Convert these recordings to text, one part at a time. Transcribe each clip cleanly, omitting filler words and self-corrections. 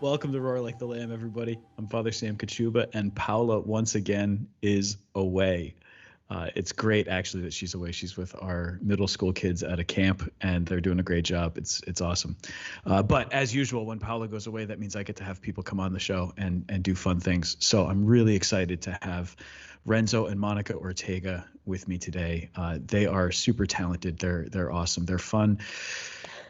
Welcome to Roar Like the Lamb, everybody. I'm Father Sam Kachuba, and Paula once again is away. It's great, actually, that she's away. She's with our middle school kids at a camp, and they're doing a great job. It's awesome. But as usual, when Paula goes away, that means I get to have people come on the show and do fun things. So I'm really excited to have Renzo and Monica Ortega with me today. They are super talented. They're awesome. They're fun.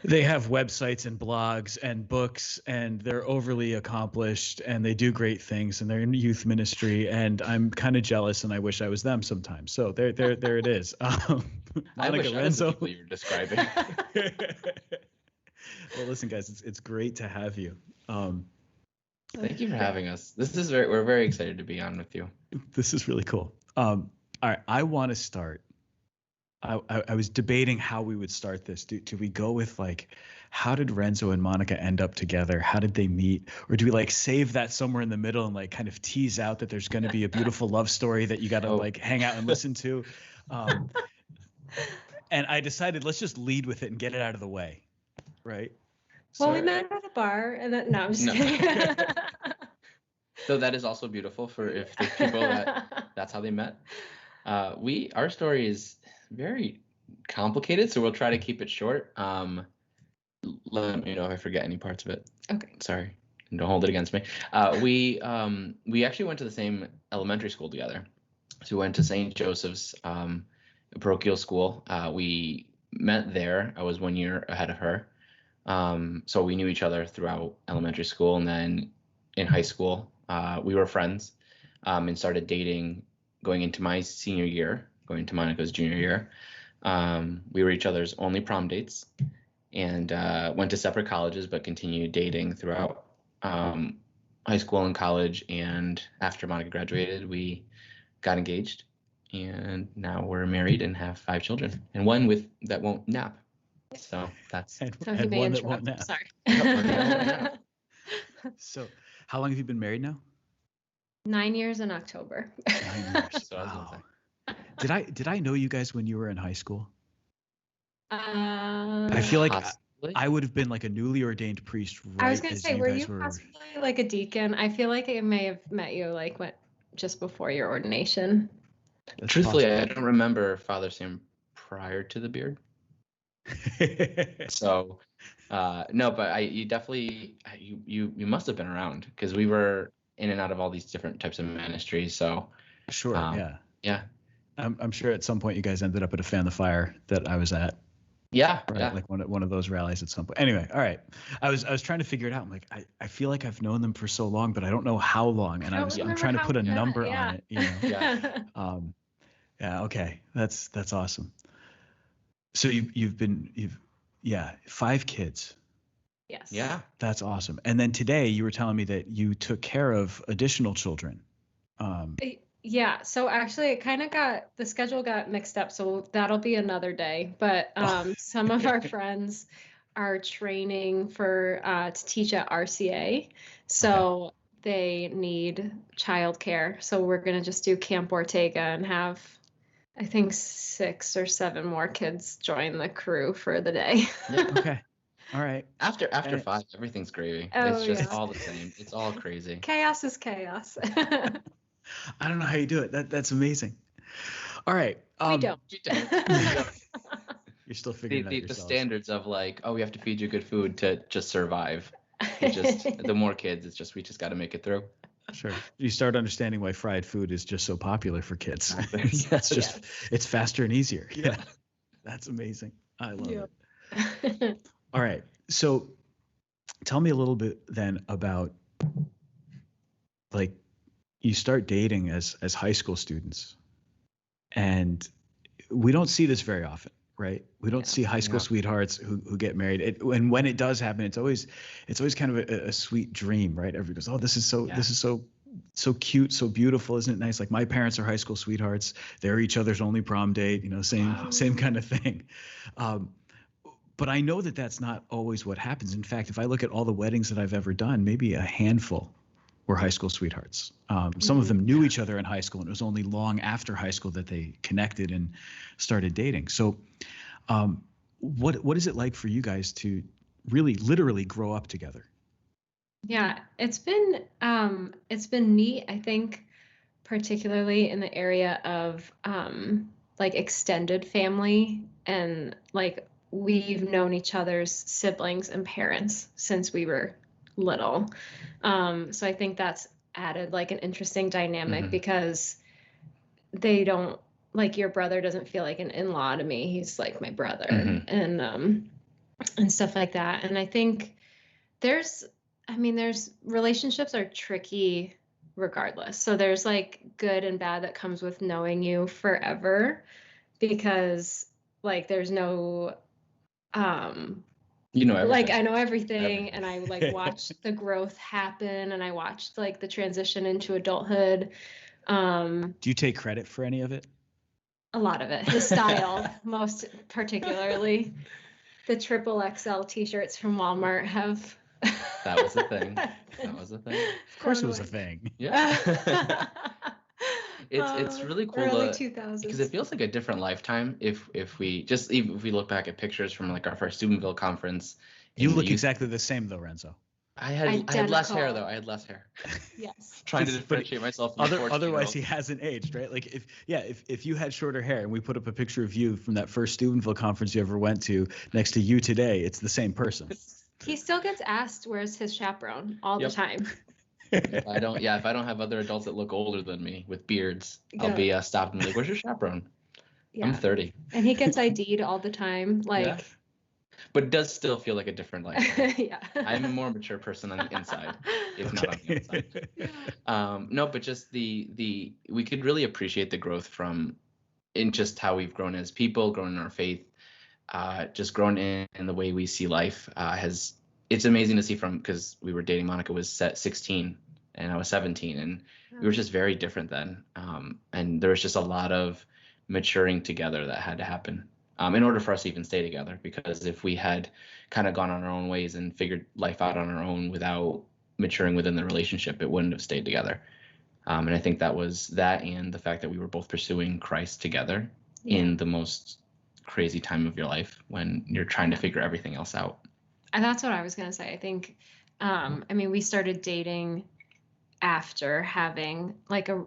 They have websites and blogs and books, and they're overly accomplished, and they do great things, and they're in youth ministry, and I'm kind of jealous, and I wish I was them sometimes. So there it is. Monica, Renzo. I was the people you're describing. Well, listen, guys, it's great to have you. Thank you for having us. We're very excited to be on with you. This is really cool. All right, I want to start. I was debating how we would start this. Do we go with like, how did Renzo and Monica end up together? How did they meet? Or do we like save that somewhere in the middle and like kind of tease out that there's going to be a beautiful love story that you got to like hang out and listen to? And I decided let's just lead with it and get it out of the way, right? Well, we met at a bar, and then no, I'm just kidding. So that is also beautiful for if the people that's how they met. Our story is very complicated, so we'll try to keep it short. Let me know if I forget any parts of it. Okay. Sorry, don't hold it against me. We actually went to the same elementary school together. So we went to St. Joseph's parochial school. We met there. I was 1 year ahead of her. So we knew each other throughout elementary school, and then in high school, we were friends and started dating going into my senior year, going to Monica's junior year. We were each other's only prom dates, and went to separate colleges, but continued dating throughout high school and college. And after Monica graduated, we got engaged, and now we're married and have 5 children, and one that won't nap. So that's and one that won't nap. Sorry. So how long have you been married now? 9 years in October. 9 years. Wow. Did I know you guys when you were in high school? I feel like I would have been like a newly ordained priest. Right, I was gonna say, were you possibly like a deacon? I feel like I may have met you like just before your ordination. That's truthfully possible. I don't remember Father Sam prior to the beard. So no, but you definitely you must have been around, because we were in and out of all these different types of ministries. So sure, yeah. I'm sure at some point you guys ended up at a Fan the Fire that I was at. Yeah, right? Yeah. Like one of those rallies at some point. Anyway, all right. I was trying to figure it out. I'm like, I feel like I've known them for so long, but I don't know how long. And I'm trying to put a number on it. You know? Yeah. Yeah. Okay. That's awesome. So you've 5 kids. Yes. Yeah. That's awesome. And then today you were telling me that you took care of additional children. Yeah, so actually the schedule got mixed up, so that'll be another day. But some of our friends are training to teach at RCA, so they need childcare. So we're gonna just do Camp Ortega and have, I think, 6 or 7 more kids join the crew for the day. Yeah. Okay. All right. After 5, everything's gravy. It's just all the same. It's all crazy. Chaos is chaos. I don't know how you do it. That's amazing. All right. We don't. You're still figuring it out the standards of like, oh, we have to feed you good food to just survive. The more kids, we just got to make it through. Sure. You start understanding why fried food is just so popular for kids. It's faster and easier. Yeah. That's amazing. I love it. All right. So tell me a little bit then about, like, you start dating as high school students, and we don't see this very often, right? We don't see high school sweethearts who get married. And when it does happen, it's always kind of a sweet dream, right? Everybody goes, oh, this is so cute, so beautiful. Isn't it nice? Like, my parents are high school sweethearts. They're each other's only prom date, same kind of thing. But I know that that's not always what happens. In fact, if I look at all the weddings that I've ever done, maybe a handful were high school sweethearts. Some of them knew each other in high school, and it was only long after high school that they connected and started dating. So what is it like for you guys to really literally grow up together? Yeah, it's been neat, I think, particularly in the area of like extended family, and like we've known each other's siblings and parents since we were little. So I think that's added like an interesting dynamic Hmm. because they don't, like, your brother doesn't feel like an in-law to me. He's like my brother, Hmm. and stuff like that. And I think there's, I mean, there's relationships are tricky regardless. So there's like good and bad that comes with knowing you forever, because like there's no um You know like everything. I know everything, Everything. and I like watched the growth happen, and I watched like the transition into adulthood. Do you take credit for any of it? A lot of it, his style, most particularly. The triple XL t-shirts from Walmart have That was the thing. That was the thing. Of course, thrown it was a away. thing. Yeah. It's really cool Early to because it 2000s. feels like a different lifetime if we just even if we look back at pictures from like our first Steubenville conference You in the look youth. exactly the same though, Renzo. I had less hair though. Identical. I had less hair. Yes. Trying to But differentiate myself from the 14 year otherwise old. he hasn't aged, right? Like if you had shorter hair and we put up a picture of you from that first Steubenville conference you ever went to next to you today, it's the same person. He still gets asked where's his chaperone all the Yep. time. If I don't have other adults that look older than me with beards, I'll Yeah. be stopped and like, "Where's your chaperone?" I'm Yeah. 30. And he gets ID'd all the time. Yeah, Like, but it does still feel like a different lifetime. yeah. I'm a more mature person on the inside, if not on the Okay. outside. Yeah. No, but just the we could really appreciate the growth from in just how we've grown as people, grown in our faith, just grown in the way we see life. Has It's amazing to see from because we were dating. Monica was 16 and I was 17, and we were just very different then. And there was just a lot of maturing together that had to happen in order for us to even stay together. Because if we had kind of gone on our own ways and figured life out on our own without maturing within the relationship, it wouldn't have stayed together. And I think that was that, and the fact that we were both pursuing Christ together Yeah. in the most crazy time of your life when you're trying to figure everything else out. And that's what I was gonna say. I think, I mean, we started dating after having like a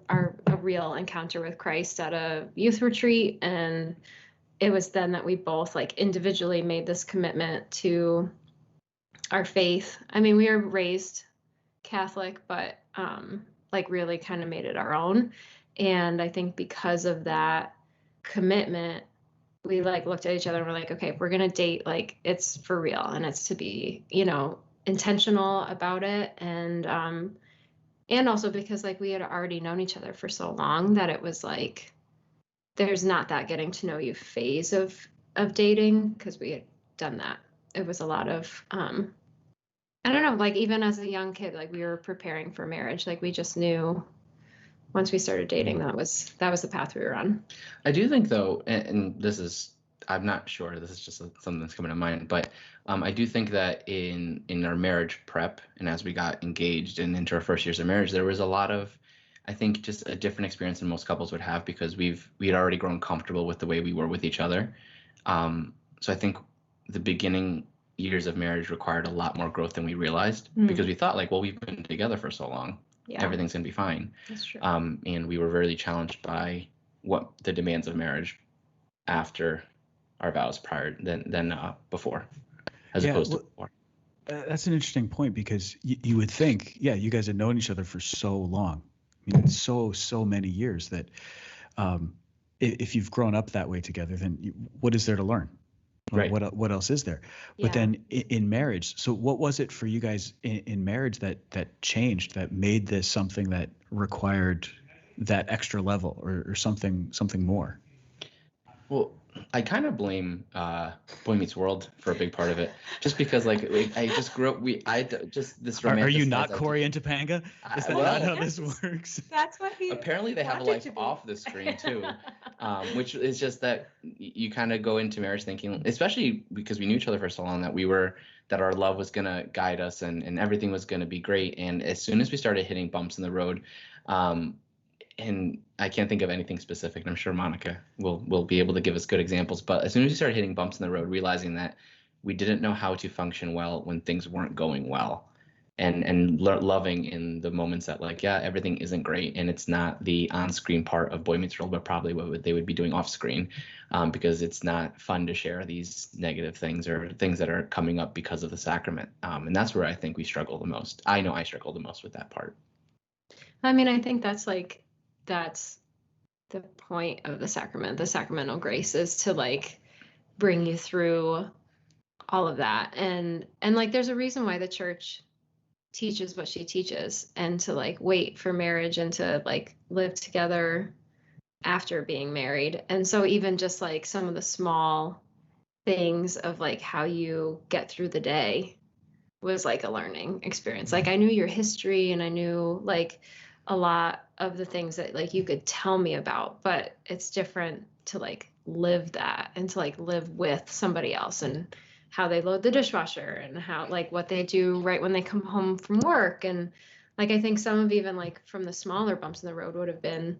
real encounter with Christ at a youth retreat, and it was then that we both like individually made this commitment to our faith. I mean, we were raised Catholic, but like really kind of made it our own. And I think because of that commitment, we like looked at each other and we're like, okay, if we're gonna date, like it's for real, and it's to be, intentional about it. And also because like we had already known each other for so long that it was like there's not that getting to know you phase of dating, because we had done that. It was a lot of I don't know, like even as a young kid, like we were preparing for marriage. Like we just knew once we started dating that was the path we were on. I do think though, and this is I'm not sure. This is just something that's coming to mind, but I do think that in our marriage prep and as we got engaged and into our first years of marriage, there was a lot of, I think, just a different experience than most couples would have because we had already grown comfortable with the way we were with each other. So I think the beginning years of marriage required a lot more growth than we realized because we thought like, well, we've been together for so long, everything's gonna be fine. That's true. And we were really challenged by what the demands of marriage after our vows prior than before, as opposed to before. That's an interesting point because you would think, yeah, you guys had known each other for so long. I mean, so many years that if you've grown up that way together, then what is there to learn? Right. What else is there? But then in marriage, so what was it for you guys in marriage that changed, that made this something that required that extra level or something more? Well, I kind of blame Boy Meets World for a big part of it, just because like I just grew up. Just this romantic. Are you not Corey and Topanga? Is that not how this works? That's what he. Apparently, they have a life off the screen too, which is just that you kind of go into marriage thinking, especially because we knew each other for so long, that our love was gonna guide us and everything was gonna be great. And as soon as we started hitting bumps in the road, and I can't think of anything specific, and I'm sure Monica will be able to give us good examples. But as soon as we started hitting bumps in the road, realizing that we didn't know how to function well when things weren't going well, loving in the moments that, like, yeah, everything isn't great, and it's not the on-screen part of Boy Meets World, but probably what they would be doing off-screen, because it's not fun to share these negative things or things that are coming up because of the sacrament. And that's where I think we struggle the most. I know I struggle the most with that part. I mean, I think that's the point of the sacrament. The sacramental grace is to like bring you through all of that. And like, there's a reason why the church teaches what she teaches, and to like wait for marriage and to like live together after being married. And so even just like some of the small things of like how you get through the day was like a learning experience. Like I knew your history and I knew like a lot of the things that like you could tell me about, but it's different to like live that and to like live with somebody else, and how they load the dishwasher and how like what they do right when they come home from work. And like I think some of even like from the smaller bumps in the road would have been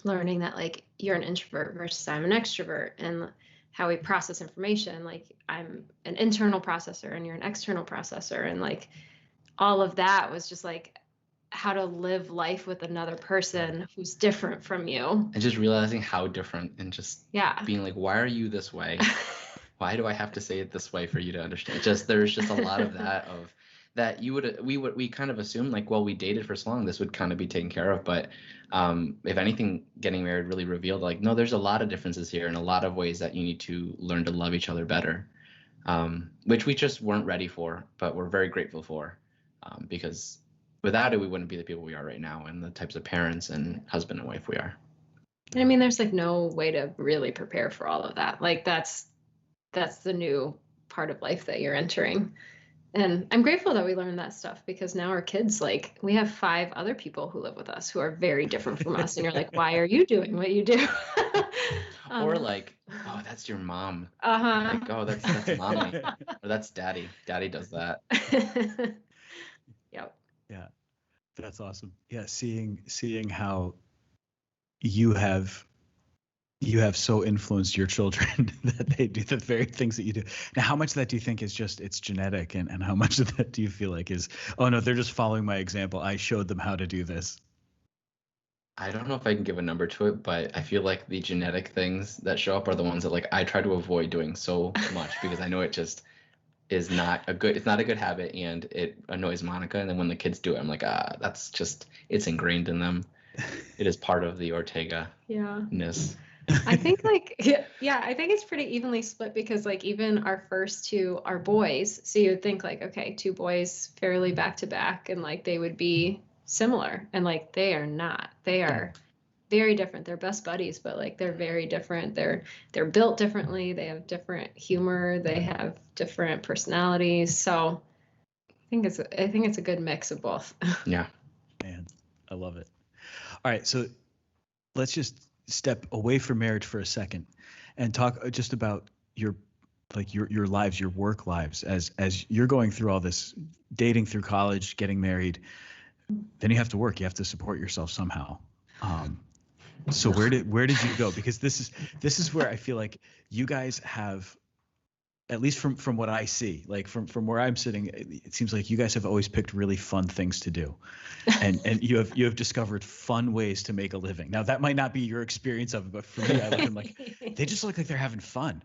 learning that like you're an introvert versus I'm an extrovert, and how we process information. Like I'm an internal processor and you're an external processor, and like all of that was just like how to live life with another person who's different from you. And just realizing how different, and just being like, why are you this way? Why do I have to say it this way for you to understand? There's just a lot of that, of that we kind of assume like, well, we dated for so long, this would kind of be taken care of. But if anything, getting married really revealed like, no, there's a lot of differences here and a lot of ways that you need to learn to love each other better, which we just weren't ready for, but we're very grateful for, because without it, we wouldn't be the people we are right now and the types of parents and husband and wife we are. I mean, there's like no way to really prepare for all of that. Like that's the new part of life that you're entering. And I'm grateful that we learned that stuff, because now our kids, like we have 5 other people who live with us who are very different from us. And you're like, why are you doing what you do? Or like, oh, that's your mom. Uh-huh. Like, oh, that's mommy. Or that's daddy. Daddy does that. Yep. Yeah. That's awesome. Yeah. Seeing how you have so influenced your children that they do the very things that you do. Now, how much of that do you think is just it's genetic, and how much of that do you feel like is, oh no, they're just following my example, I showed them how to do this? I don't know if I can give a number to it, but I feel like the genetic things that show up are the ones that like I try to avoid doing so much, because I know it just is not a good habit, and it annoys Monica. And then when the kids do it, I'm like, that's just, it's ingrained in them. It is part of the Ortega-ness. I think like, I think it's pretty evenly split, because like even our first 2 are boys. So you would think like, okay, 2 boys fairly back to back, and like they would be similar, and like they are not. They are very different. They're best buddies, but like they're very different. They're built differently. They have different humor. They have different personalities. So I think it's a good mix of both. Yeah. Man, I love it. All right, so let's just step away from marriage for a second and talk just about your lives, your work lives, as you're going through all this, dating through college, getting married, then you have to work, you have to support yourself somehow. So where did you go? Because this is where I feel like you guys have, at least from what I see, like from where I'm sitting, it seems like you guys have always picked really fun things to do, and you have discovered fun ways to make a living. Now that might not be your experience of it, but for me, I look at them like they just look like they're having fun.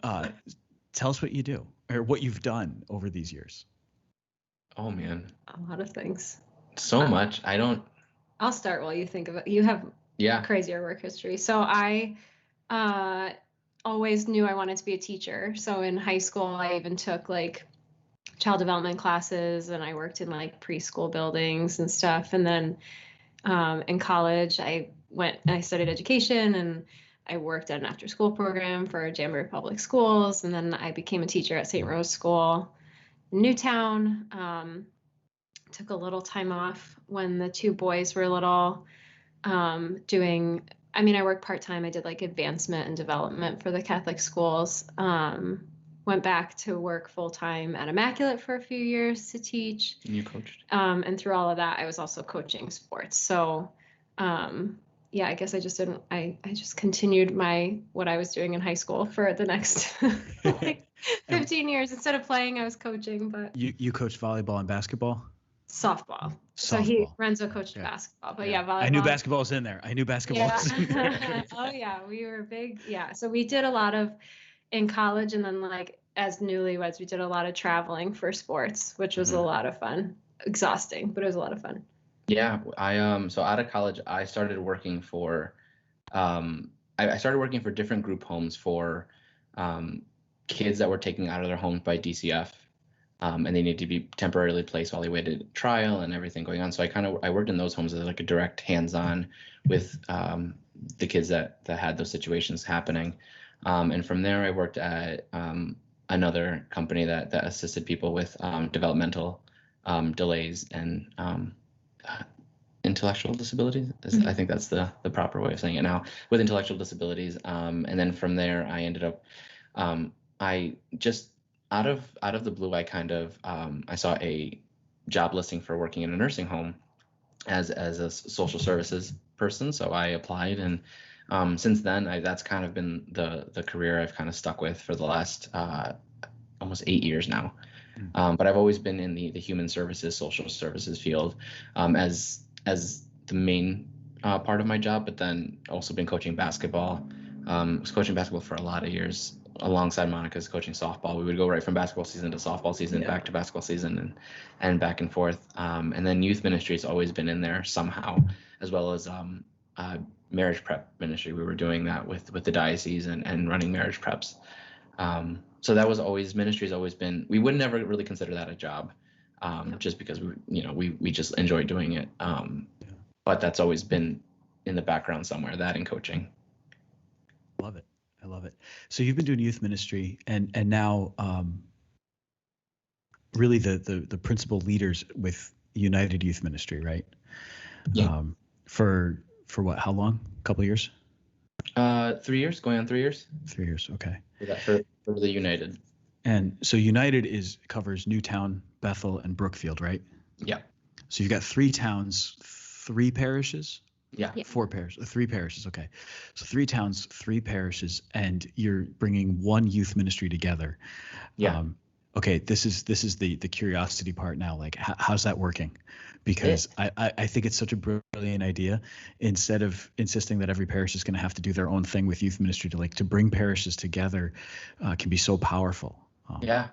Tell us what you do, or what you've done over these years. Oh man, A lot of things. So much. I'll start while you think of it. You have crazier work history. So I always knew I wanted to be a teacher. So in high school, I even took like child development classes, and I worked in like preschool buildings and stuff. And then in college, I went and I studied education, and I worked at an after school program for Jamboree Public Schools. And then I became a teacher at St. Rose School in Newtown. Took a little time off when the 2 boys were little, I worked part-time. I did like advancement and development for the Catholic schools. Went back to work full-time at Immaculate for a few years to teach. And you coached. And through all of that, I was also coaching sports. So, I guess I just continued what I was doing in high school for the next 15 years. Instead of playing, I was coaching, but you coached volleyball and basketball? softball. So Softball. Renzo coached basketball, but yeah, volleyball. I knew basketball was in there. Yeah. Oh yeah, we were big. Yeah. So we did a lot of in college, and then like as newlyweds, we did a lot of traveling for sports, which was a lot of fun. Exhausting, but it was a lot of fun. Yeah, so out of college, I started working for I started working for different group homes for kids that were taken out of their homes by DCF. And they needed to be temporarily placed while they waited trial and everything going on. So I worked in those homes as like a direct hands-on with the kids that had those situations happening. And from there, I worked at another company that assisted people with developmental delays and intellectual disabilities. I think that's the proper way of saying it now, with intellectual disabilities. And then from there, I ended up, I just out of the blue, I kind of I saw a job listing for working in a nursing home as a social services person. So I applied, and since then, that's kind of been the career I've kind of stuck with for the last almost 8 years now. But I've always been in the human services, social services field as the main part of my job, but then also been coaching basketball. I was coaching basketball for a lot of years alongside Monica's coaching softball. We would go right from basketball season to softball season, back to basketball season, and back and forth. And then youth ministry has always been in there somehow, as well as marriage prep ministry. We were doing that with the diocese and running marriage preps. So that was always, ministry has always been, we would never really consider that a job, just because we just enjoy doing it. But that's always been in the background somewhere, that and coaching. Love it. I love it. So you've been doing youth ministry and now really the principal leaders with United Youth Ministry, right? Yeah. For what, how long? A couple of years? 3 years, going on 3 years. 3 years, okay. For the United. And so United covers Newtown, Bethel, and Brookfield, right? Yeah. So you've got 3 towns, 3 parishes? Yeah. 4 parishes, 3 parishes. Okay. So 3 towns, 3 parishes, and you're bringing one youth ministry together. Yeah. Okay. This is the curiosity part now. Like, how's that working? Because I think it's such a brilliant idea. Instead of insisting that every parish is going to have to do their own thing with youth ministry, to bring parishes together can be so powerful. Yeah.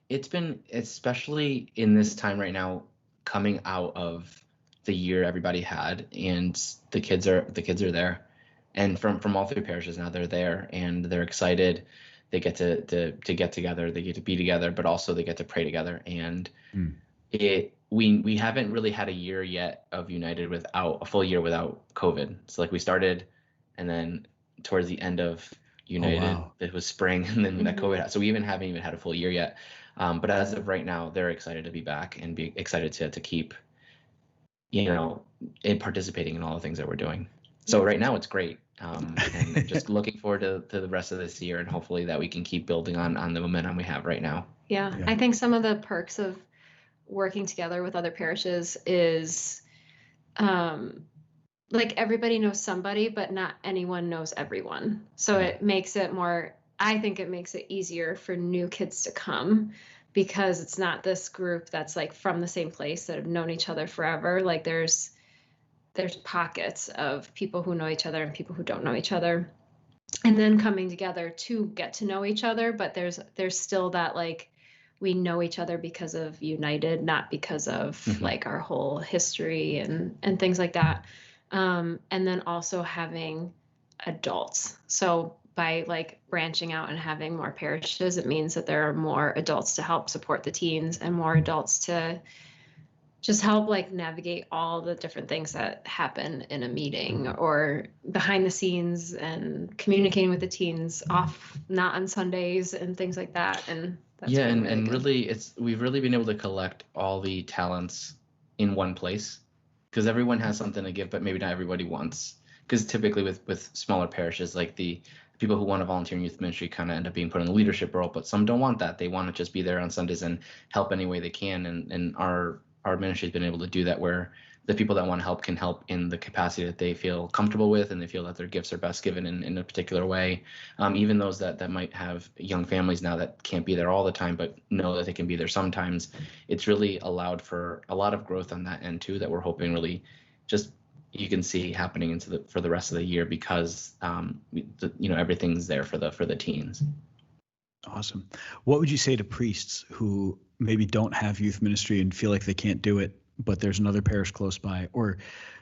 It's been, especially in this time right now, coming out of the year everybody had, and the kids are there, and from all 3 parishes now, they're there and they're excited. They get to get together, they get to be together, but also they get to pray together. And we haven't really had a year yet of United without a full year without COVID. So like we started, and then towards the end of United, it was spring, and then that COVID. So we haven't even had a full year yet. But as of right now, they're excited to be back and be excited to keep, in participating in all the things that we're doing. So right now it's great. And just looking forward to the rest of this year, and hopefully that we can keep building on the momentum we have right now. Yeah. I think some of the perks of working together with other parishes is like everybody knows somebody, but not anyone knows everyone. So it makes it I think it makes it easier for new kids to come, because it's not this group that's like from the same place that have known each other forever. Like there's pockets of people who know each other and people who don't know each other, and then coming together to get to know each other. But there's still that, like, we know each other because of United, not because of like our whole history and things like that. And then also having adults. So by like branching out and having more parishes, it means that there are more adults to help support the teens, and more adults to just help like navigate all the different things that happen in a meeting or behind the scenes, and communicating with the teens not on Sundays and things like that. And that's really we've really been able to collect all the talents in one place, because everyone has something to give, but maybe not everybody wants. Because typically with smaller parishes, like the people who want to volunteer in youth ministry kind of end up being put in the leadership role, but some don't want that. They want to just be there on Sundays and help any way they can. And our ministry has been able to do that, where the people that want to help can help in the capacity that they feel comfortable with, and they feel that their gifts are best given in a particular way. Even those that might have young families now that can't be there all the time, but know that they can be there sometimes. It's really allowed for a lot of growth on that end too, that we're hoping really just you can see happening for the rest of the year, because everything's there for the teens. Awesome. What would you say to priests who maybe don't have youth ministry and feel like they can't do it, but there's another parish close by, or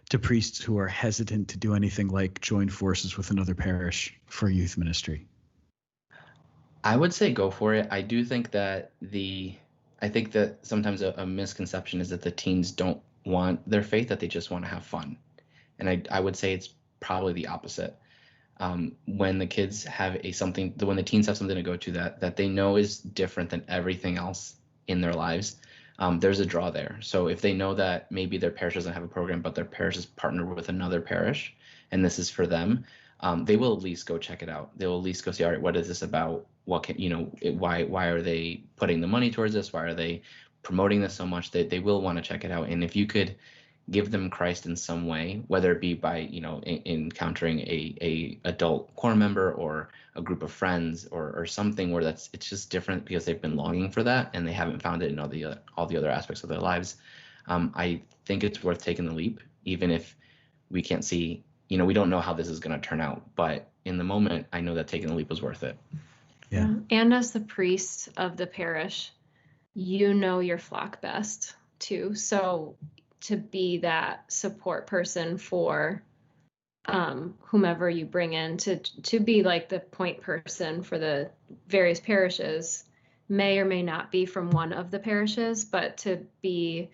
to priests who are hesitant to do anything like join forces with another parish for youth ministry? I would say go for it. I do think that sometimes a misconception is that the teens don't want their faith, that they just want to have fun. And I would say it's probably the opposite. When the kids have when the teens have something to go to that they know is different than everything else in their lives, there's a draw there. So if they know that maybe their parish doesn't have a program, but their parish is partnered with another parish, and this is for them, they will at least go check it out. They will at least go see, all right, what is this about? What can, why are they putting the money towards this? Why are they promoting this so much? They will want to check it out. And if you could give them Christ in some way, whether it be by, encountering a adult core member or a group of friends or something where it's just different because they've been longing for that and they haven't found it in all the other aspects of their lives. I think it's worth taking the leap, even if we can't see, we don't know how this is going to turn out, but in the moment, I know that taking the leap was worth it. Yeah. And as the priest of the parish, your flock best too. So to be that support person for whomever you bring in, to be like the point person for the various parishes, may or may not be from one of the parishes, but to be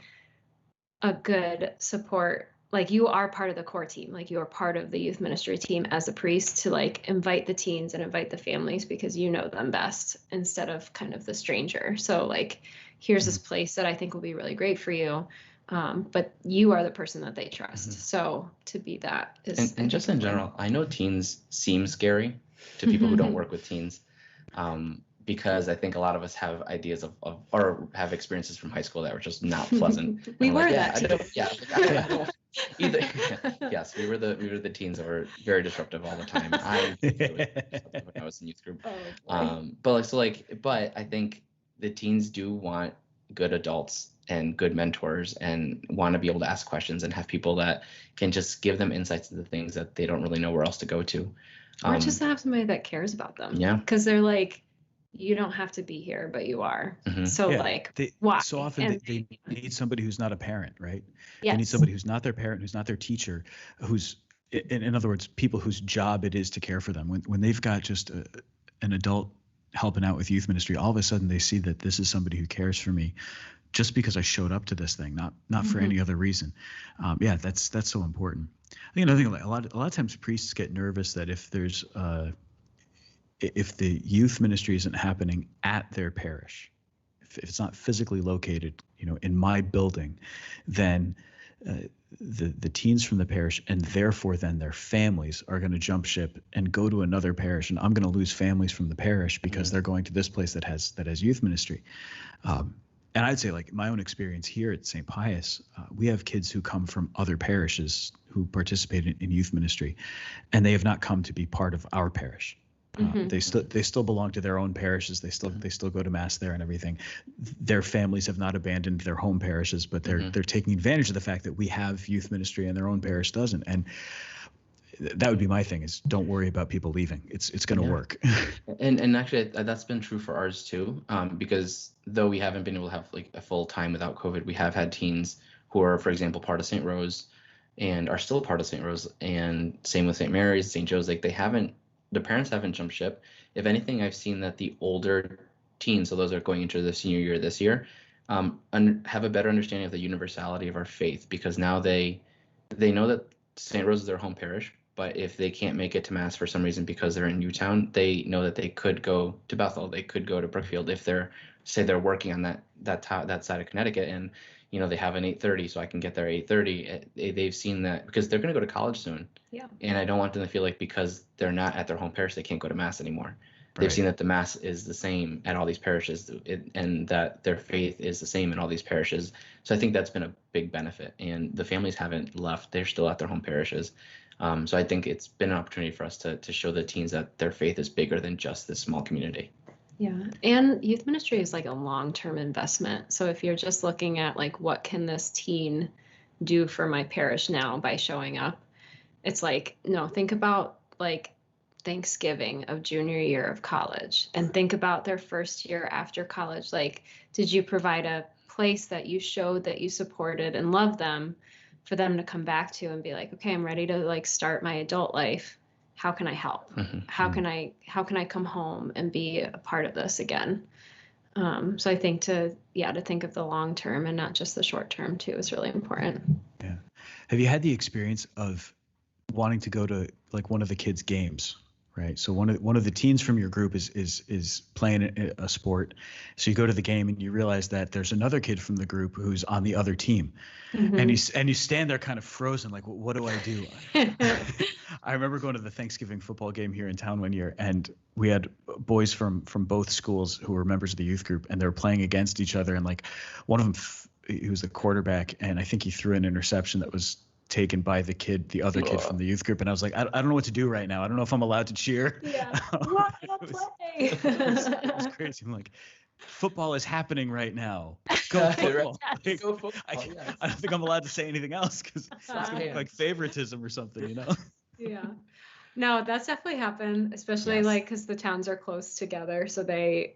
a good support. Like, you are part of the core team, like you are part of the youth ministry team as a priest, to like invite the teens and invite the families because you know them best instead of kind of the stranger. So like, here's this place that I think will be really great for you. But you are the person that they trust. So to be that is, and just in general, I know teens seem scary to people who don't work with teens, because I think a lot of us have ideas of or have experiences from high school that were just not pleasant. We were that. Yes, we were the teens that were very disruptive all the time. I was really disruptive when I was in youth group. But I think the teens do want good adults and good mentors and want to be able to ask questions and have people that can just give them insights into things that they don't really know where else to go to. Or just have somebody that cares about them. Yeah. Because they're like, you don't have to be here, but you are. So why? So often they need somebody who's not a parent, right? Yes. They need somebody who's not their parent, who's not their teacher, who's, in other words, people whose job it is to care for them. When they've got just an adult helping out with youth ministry, all of a sudden they see that this is somebody who cares for me just because I showed up to this thing, not for any other reason. That's so important. I think another thing, a lot of times priests get nervous that if the youth ministry isn't happening at their parish, if it's not physically located, in my building, then the teens from the parish and therefore then their families are going to jump ship and go to another parish, and I'm going to lose families from the parish because they're going to this place that has youth ministry. And I'd say, like, my own experience here at St. Pius, we have kids who come from other parishes who participate in youth ministry, and they have not come to be part of our parish. They still belong to their own parishes. They still go to mass there and everything. Their families have not abandoned their home parishes, but they're taking advantage of the fact that we have youth ministry and their own parish doesn't. And that would be my thing, is don't worry about people leaving. It's going to work. And actually that's been true for ours too, because though we haven't been able to have like a full time without COVID, we have had teens who are, for example, part of St. Rose and are still part of St. Rose, and same with St. Mary's, St. Joe's. Like, the parents haven't jumped ship. If anything, I've seen that the older teens, so those are going into the senior year this year, have a better understanding of the universality of our faith, because now they know that St. Rose is their home parish, but if they can't make it to mass for some reason because they're in Newtown, they know that they could go to Bethel, they could go to Brookfield if they're working on that side of Connecticut, and they have an 8:30, so I can get there at 8:30. They've seen that because they're going to go to college soon. Yeah. And I don't want them to feel like because they're not at their home parish, they can't go to mass anymore. They've seen that the mass is the same at all these parishes, and that their faith is the same in all these parishes. So I think that's been a big benefit, and the families haven't left. They're still at their home parishes. So I think it's been an opportunity for us to show the teens that their faith is bigger than just this small community. Yeah. And youth ministry is like a long-term investment. So if you're just looking at like, what can this teen do for my parish now by showing up? It's like, no, think about like Thanksgiving of junior year of college, and think about their first year after college. Like, did you provide a place that you showed that you supported and loved them for them to come back to and be like, okay, I'm ready to like start my adult life. How can I help? How can I come home and be a part of this again? So I think to think of the long term and not just the short term too is really important. Yeah. Have you had the experience of wanting to go to like one of the kids' games? Right. So one of the teens from your group is playing a sport. So you go to the game and you realize that there's another kid from the group who's on the other team, and you stand there kind of frozen, like, what do I do? I remember going to the Thanksgiving football game here in town one year, and we had boys from both schools who were members of the youth group, and they were playing against each other. And like one of them, he was the quarterback, and I think he threw an interception that was taken by the other kid from the youth group, and I was like, I don't know what to do right now. I don't know if I'm allowed to cheer. Yeah. It was crazy. I'm like, football is happening right now. Go football. Yes. Go football. I don't think I'm allowed to say anything else because it's gonna be like favoritism or something, you know? Yeah. No, that's definitely happened, especially like because the towns are close together, so they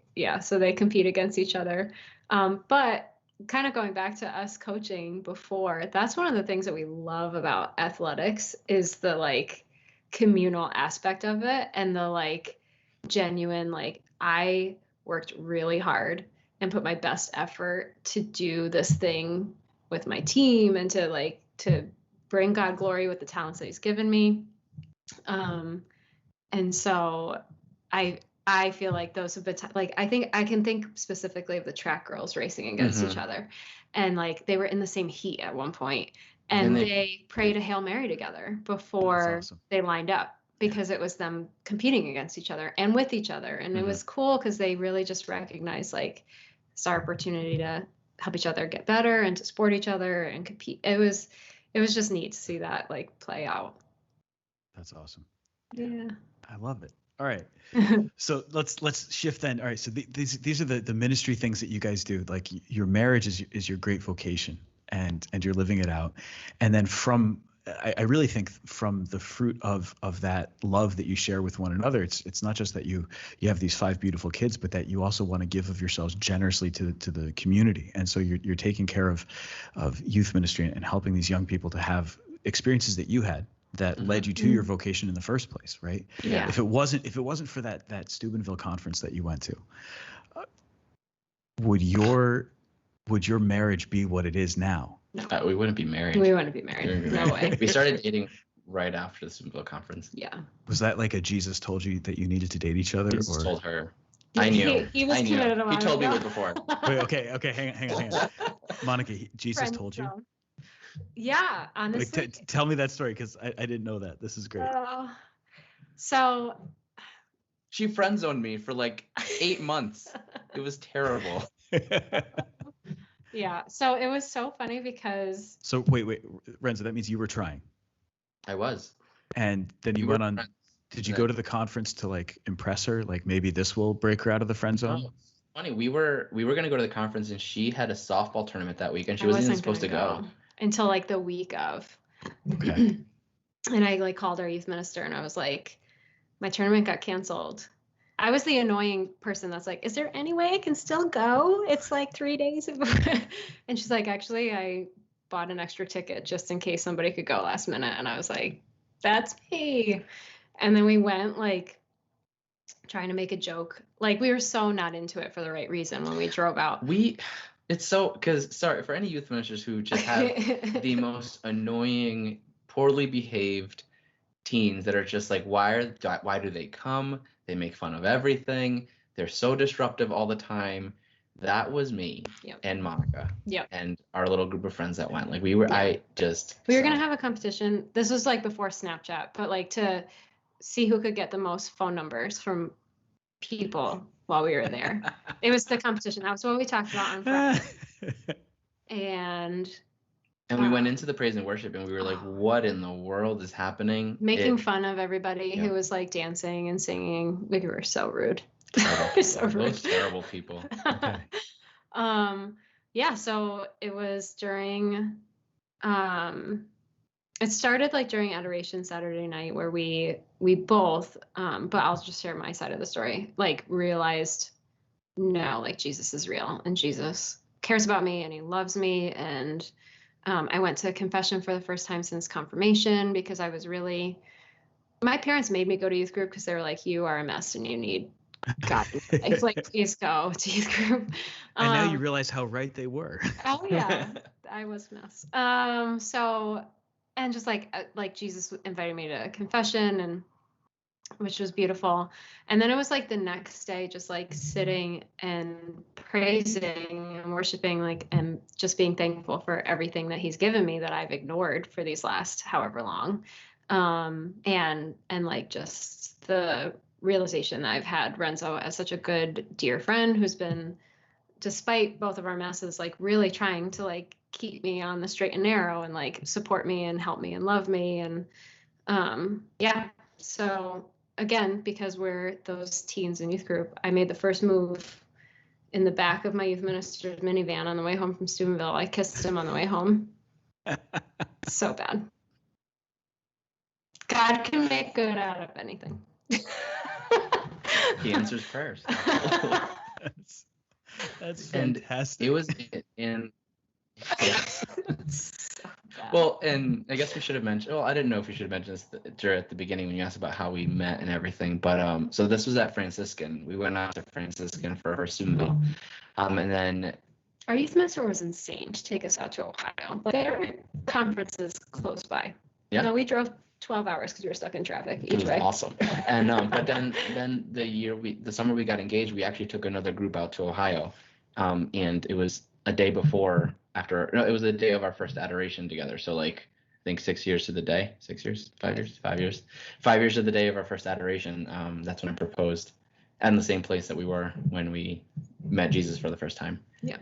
compete against each other. But kind of going back to us coaching before, that's one of the things that we love about athletics is the like communal aspect of it, and the like genuine, like, I worked really hard and put my best effort to do this thing with my team and to bring God glory with the talents that he's given me. And so I feel like those have been like, I think I can think specifically of the track girls racing against each other, and like they were in the same heat at one point, and they prayed a Hail Mary together before they lined up, because it was them competing against each other and with each other. And it was cool because they really just recognized like it's our opportunity to help each other get better and to support each other and compete. It was just neat to see that like play out. That's awesome. Yeah. I love it. All right. So let's shift then. All right. So these are the ministry things that you guys do. Like your marriage is your great vocation, and you're living it out. And then I really think from the fruit of that love that you share with one another, it's not just that you have these 5 beautiful kids, but that you also want to give of yourselves generously to the community. And so you're taking care of youth ministry and helping these young people to have experiences that you had that led you to your vocation in the first place, right? Yeah. If it wasn't for that Steubenville conference that you went to, would your marriage be what it is now? No. We wouldn't be married. We wouldn't be married. No way. We started dating right after the Steubenville conference. Yeah. Was that like a Jesus told you that you needed to date each other? Jesus told her. I knew. He was committed. He told me before. Wait, okay. Hang on. Monica, Jesus Friends told you? Yeah, honestly. Like, tell me that story, because I didn't know that. This is great. So she friend zoned me for like 8 months. It was terrible. Yeah. So it was so funny because. So wait, Renzo, that means you were trying. I was. And then you went on. Did you go to the conference to like impress her? Like maybe this will break her out of the friend zone? No, it's funny. We were going to go to the conference, and she had a softball tournament that week, and she wasn't even supposed to go until like the week of. Okay. And I like called our youth minister, and I was like, my tournament got canceled. I was the annoying person that's like, is there any way I can still go? It's like 3 days. And she's like, actually, I bought an extra ticket just in case somebody could go last minute. And I was like, that's me. And then we went like trying to make a joke. Like we were so not into it for the right reason when we drove out. Sorry, for any youth ministers who just have the most annoying, poorly behaved teens that are just like, why do they come? They make fun of everything. They're so disruptive all the time. That was me and Monica and our little group of friends that went. Like we were going to have a competition. This was like before Snapchat, but like to see who could get the most phone numbers from people while we were there. It was the competition. That was what we talked about on Friday. And we went into the praise and worship and we were like, what in the world is happening? Making fun of everybody who was like dancing and singing. We were so rude. So rude. Those terrible people. Okay. Yeah, so it was during it started like during Adoration Saturday night where we both but I'll just share my side of the story, like realized, no, like Jesus is real and Jesus cares about me and he loves me. And I went to confession for the first time since confirmation because I was really, my parents made me go to youth group because they were like, you are a mess and you need God. It's like, please go to youth group. And now you realize how right they were. Oh yeah, I was a mess. So, and just like Jesus invited me to confession, and which was beautiful. And then it was like the next day, just like sitting and praising and worshiping, like, and just being thankful for everything that he's given me that I've ignored for these last however long. And like just the realization that I've had Renzo as such a good, dear friend who's been, despite both of our messes, like really trying to like keep me on the straight and narrow and like support me and help me and love me. And yeah, so again, because we're those teens in youth group, I made the first move in the back of my youth minister's minivan on the way home from Steubenville. I kissed him on the way home. So bad. God can make good out of anything. He answers prayers. That's fantastic. And it was in. So well, and I guess we should have mentioned. Well, I didn't know if we should have mentioned this at the beginning when you asked about how we met and everything. But so this was at Franciscan. We went out to Franciscan for our student meal, and then our youth minister was insane to take us out to Ohio. Like there were conferences close by. Yeah. No, we drove 12 hours because we were stuck in traffic each way. Awesome. And but then the summer we got engaged, we actually took another group out to Ohio, and it was a day before. It was the day of our first adoration together. So like, I think 6 years to the day, 6 years, 5 years, 5 years, 5 years to the day of our first adoration. That's when I proposed, and the same place that we were when we met Jesus for the first time. Yeah.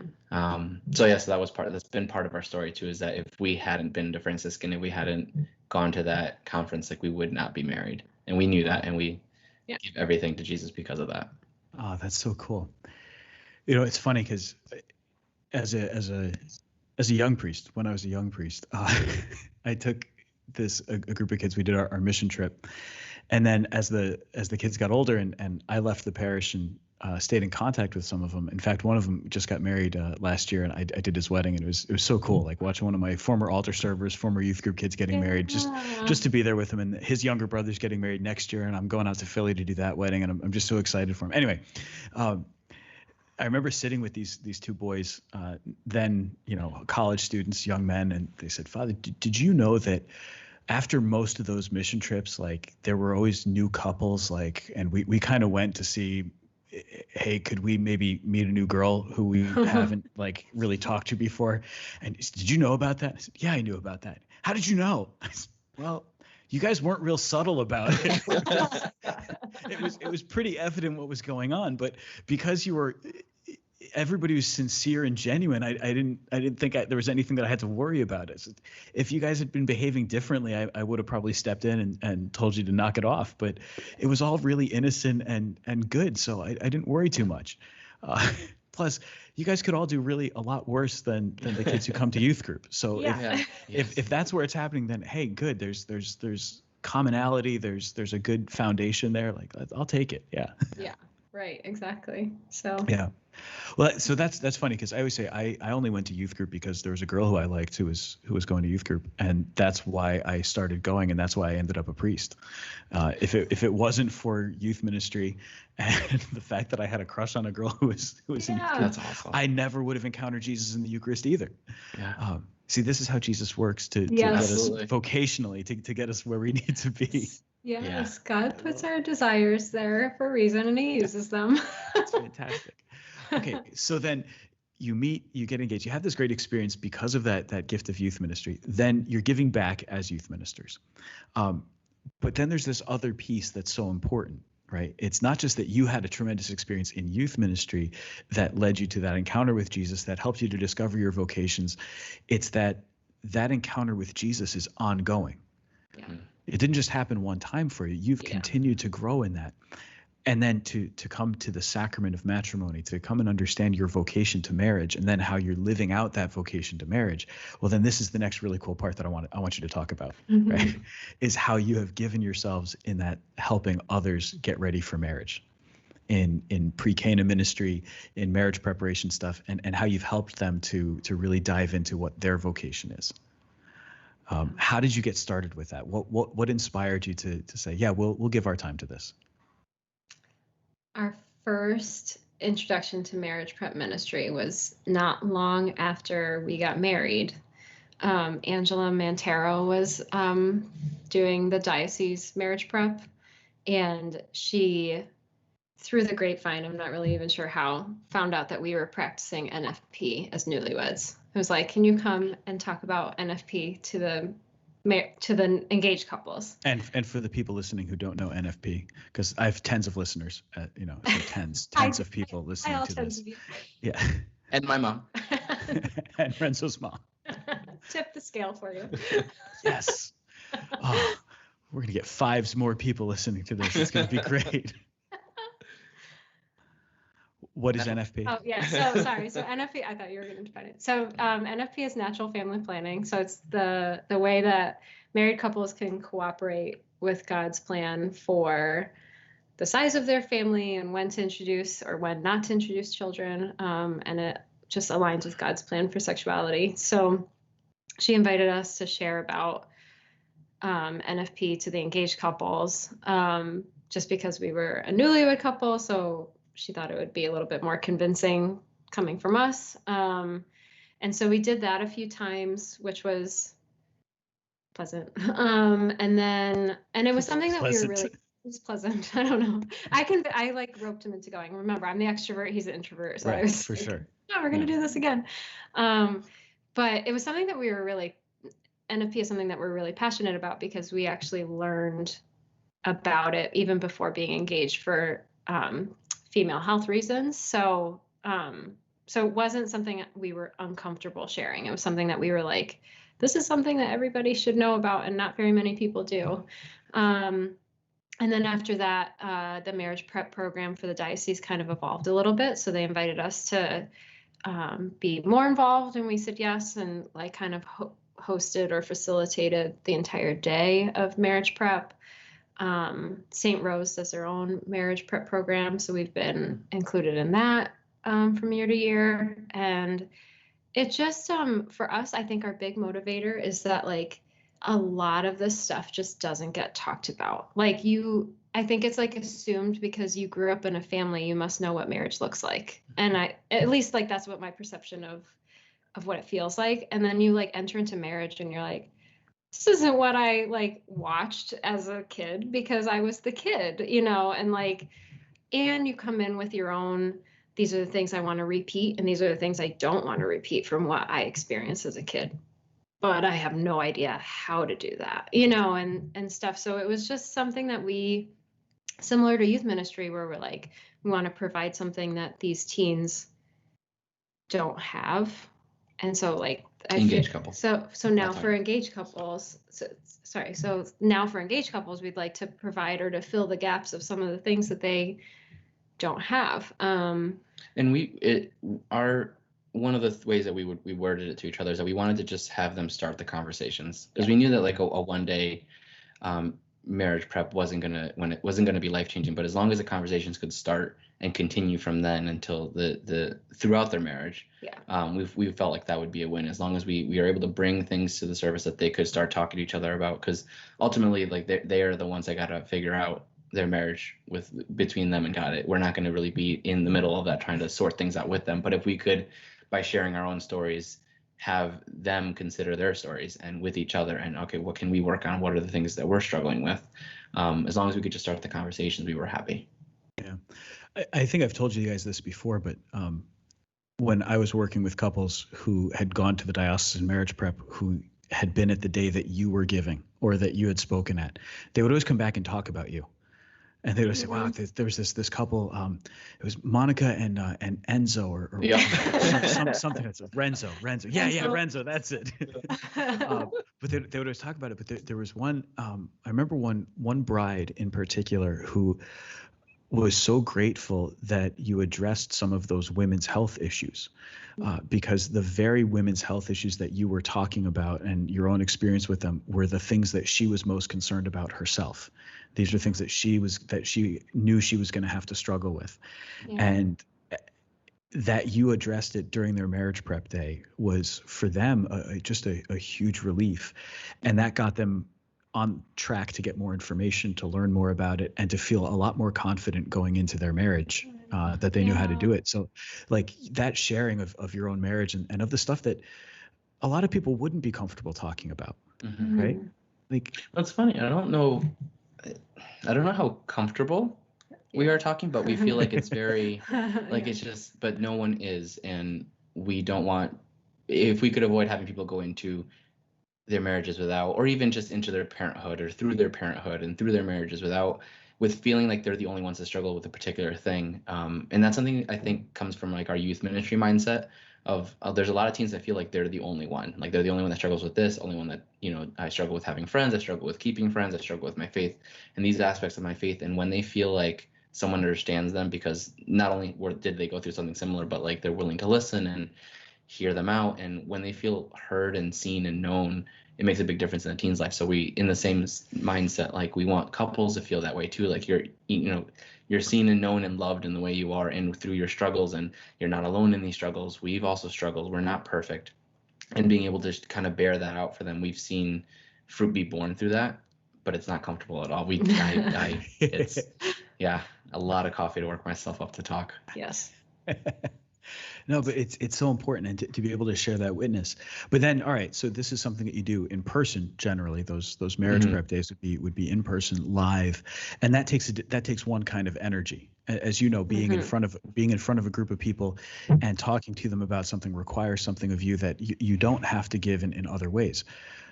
So yeah, so that's been part of our story too, is that if we hadn't been to Franciscan, if we hadn't gone to that conference, like we would not be married, and we knew that, and we gave everything to Jesus because of that. Oh, that's so cool. You know, it's funny because as a young priest, when I was a young priest, I took a group of kids. We did our mission trip, and then as the kids got older, and I left the parish and stayed in contact with some of them. In fact, one of them just got married last year, and I did his wedding, and it was so cool. Like watching one of my former altar servers, former youth group kids getting married, just to be there with him. And his younger brother's getting married next year, and I'm going out to Philly to do that wedding, and I'm just so excited for him. Anyway. I remember sitting with these two boys, then, college students, young men, and they said, Father, did you know that after most of those mission trips, like there were always new couples, like, and we kind of went to see, hey, could we maybe meet a new girl who we haven't like really talked to before? And did you know about that? I said, yeah, I knew about that. How did you know? I said, well, you guys weren't real subtle about it. It was pretty evident what was going on, but because everybody was sincere and genuine, I didn't think there was anything that I had to worry about. It. So if you guys had been behaving differently, I would have probably stepped in and told you to knock it off. But it was all really innocent and good, so I didn't worry too much. Plus, you guys could all do really a lot worse than the kids who come to youth group. So if that's where it's happening, then hey, good. There's commonality. There's a good foundation there. Like I'll take it. Yeah. Yeah. Right. Exactly. So. Yeah. Well, so that's funny because I always say I only went to youth group because there was a girl who I liked who was going to youth group, and that's why I started going, and that's why I ended up a priest. If it wasn't for youth ministry and the fact that I had a crush on a girl who was in youth group, that's awesome. I never would have encountered Jesus in the Eucharist either. Yeah. See, this is how Jesus works to get us vocationally to get us where we need to be. Yes, God puts our desires there for a reason, and He uses them. That's fantastic. Okay, so then you meet, you get engaged, you have this great experience because of that gift of youth ministry. Then you're giving back as youth ministers. But then there's this other piece that's so important. right? It's not just that you had a tremendous experience in youth ministry that led you to that encounter with Jesus that helped you to discover your vocations. It's that encounter with Jesus is ongoing. Yeah. It didn't just happen one time for you. You've continued to grow in that. And then to come to the sacrament of matrimony, to come and understand your vocation to marriage, and then how you're living out that vocation to marriage. Well, then this is the next really cool part that I want you to talk about, right? Is how you have given yourselves in that helping others get ready for marriage, in pre-Cana ministry, in marriage preparation stuff, and how you've helped them to really dive into what their vocation is. How did you get started with that? What inspired you to say, yeah, we'll give our time to this? Our first introduction to marriage prep ministry was not long after we got married. Angela Mantero was doing the diocese marriage prep, and she, through the grapevine, I'm not really even sure how, found out that we were practicing NFP as newlyweds. It was like, can you come and talk about NFP to the engaged couples? And for the people listening who don't know NFP, because I have tens of listeners, so tens of people listening to this. Yeah. And my mom. And Renzo's mom. Tip the scale for you. Yes. Oh, we're going to get 5 more people listening to this. It's going to be great. What is NFP? Oh, yeah. So sorry. So NFP, I thought you were going to define it. So NFP is natural family planning. So it's the way that married couples can cooperate with God's plan for the size of their family and when to introduce or when not to introduce children. And it just aligns with God's plan for sexuality. So she invited us to share about NFP to the engaged couples, just because we were a newlywed couple. So she thought it would be a little bit more convincing coming from us. And so we did that a few times, which was pleasant. And it was something that we were really, it was pleasant. I don't know. I like roped him into going. Remember, I'm the extrovert, he's the introvert. So right, I was for like, sure. No, we're going to do this again. But it was something that we were really, NFP is something that we're really passionate about because we actually learned about it even before being engaged for female health reasons. So it wasn't something we were uncomfortable sharing. It was something that we were like, this is something that everybody should know about and not very many people do. And then after that, the marriage prep program for the diocese kind of evolved a little bit. So they invited us to be more involved, and we said yes, and like kind of hosted or facilitated the entire day of marriage prep. St. Rose does their own marriage prep program, so we've been included in that from year to year. And it just, for us, I think our big motivator is that like a lot of this stuff just doesn't get talked about. Like I think it's like assumed because you grew up in a family, you must know what marriage looks like. And at least like that's what my perception of what it feels like. And then you like enter into marriage and you're like, this isn't what I like watched as a kid because I was the kid, and like, and you come in with your own, these are the things I want to repeat, and these are the things I don't want to repeat from what I experienced as a kid. But I have no idea how to do that, and stuff. So it was just something that we, similar to youth ministry, where we're like, we want to provide something that these teens don't have. And so like engaged couples. So now for engaged couples, so now for engaged couples, we'd like to provide or to fill the gaps of some of the things that they don't have. And one of the ways that we worded it to each other is that we wanted to just have them start the conversations, because we knew that like a one day marriage prep wasn't gonna be life changing, but as long as the conversations could start and continue from then until the throughout their marriage, we felt like that would be a win, as long as we are able to bring things to the surface that they could start talking to each other about, because ultimately like they are the ones that got to figure out their marriage between them and God. We're not going to really be in the middle of that trying to sort things out with them, but if we could, by sharing our own stories, have them consider their stories and with each other, and okay, what can we work on? What are the things that we're struggling with? As long as we could just start the conversations, we were happy. Yeah, I think I've told you guys this before, but when I was working with couples who had gone to the diocesan marriage prep, who had been at the day that you were giving or that you had spoken at, they would always come back and talk about you. And they would say, "Wow, there was this couple. It was Monica and Enzo, or something that's Renzo. Yeah, Renzo. That's it." But they would always talk about it. But there was one. I remember one bride in particular who was so grateful that you addressed some of those women's health issues, because the very women's health issues that you were talking about and your own experience with them were the things that she was most concerned about herself. These are things that she knew she was going to have to struggle with. Yeah. And that you addressed it during their marriage prep day was for them just a huge relief. And that got them on track to get more information, to learn more about it, and to feel a lot more confident going into their marriage, that they knew how to do it. So like that sharing of your own marriage and of the stuff that a lot of people wouldn't be comfortable talking about, right? Like, that's funny. I don't know how comfortable we are talking, but we feel like it's very like it's just, but no one is. And we don't want, if we could avoid having people go into their marriages without, or even just into their parenthood or through their parenthood and through their marriages with feeling like they're the only ones that struggle with a particular thing. And that's something I think comes from like our youth ministry mindset of there's a lot of teens that feel like they're the only one, like they're the only one that struggles with this, only one that, I struggle with having friends, I struggle with keeping friends, I struggle with my faith and these aspects of my faith. And when they feel like someone understands them, because not only did they go through something similar, but like they're willing to listen and hear them out. And when they feel heard and seen and known, it makes a big difference in a teen's life. So we, in the same mindset, like we want couples to feel that way too. Like you're seen and known and loved in the way you are and through your struggles, and you're not alone in these struggles. We've also struggled. We're not perfect. And being able to just kind of bear that out for them. We've seen fruit be born through that, but it's not comfortable at all. It's a lot of coffee to work myself up to talk. Yes. No, but it's so important, and to be able to share that witness. But then, all right, so this is something that you do in person generally. Those marriage prep days would be in person, live, and that takes one kind of energy. As you know, being in front of a group of people and talking to them about something requires something of you that you don't have to give in other ways.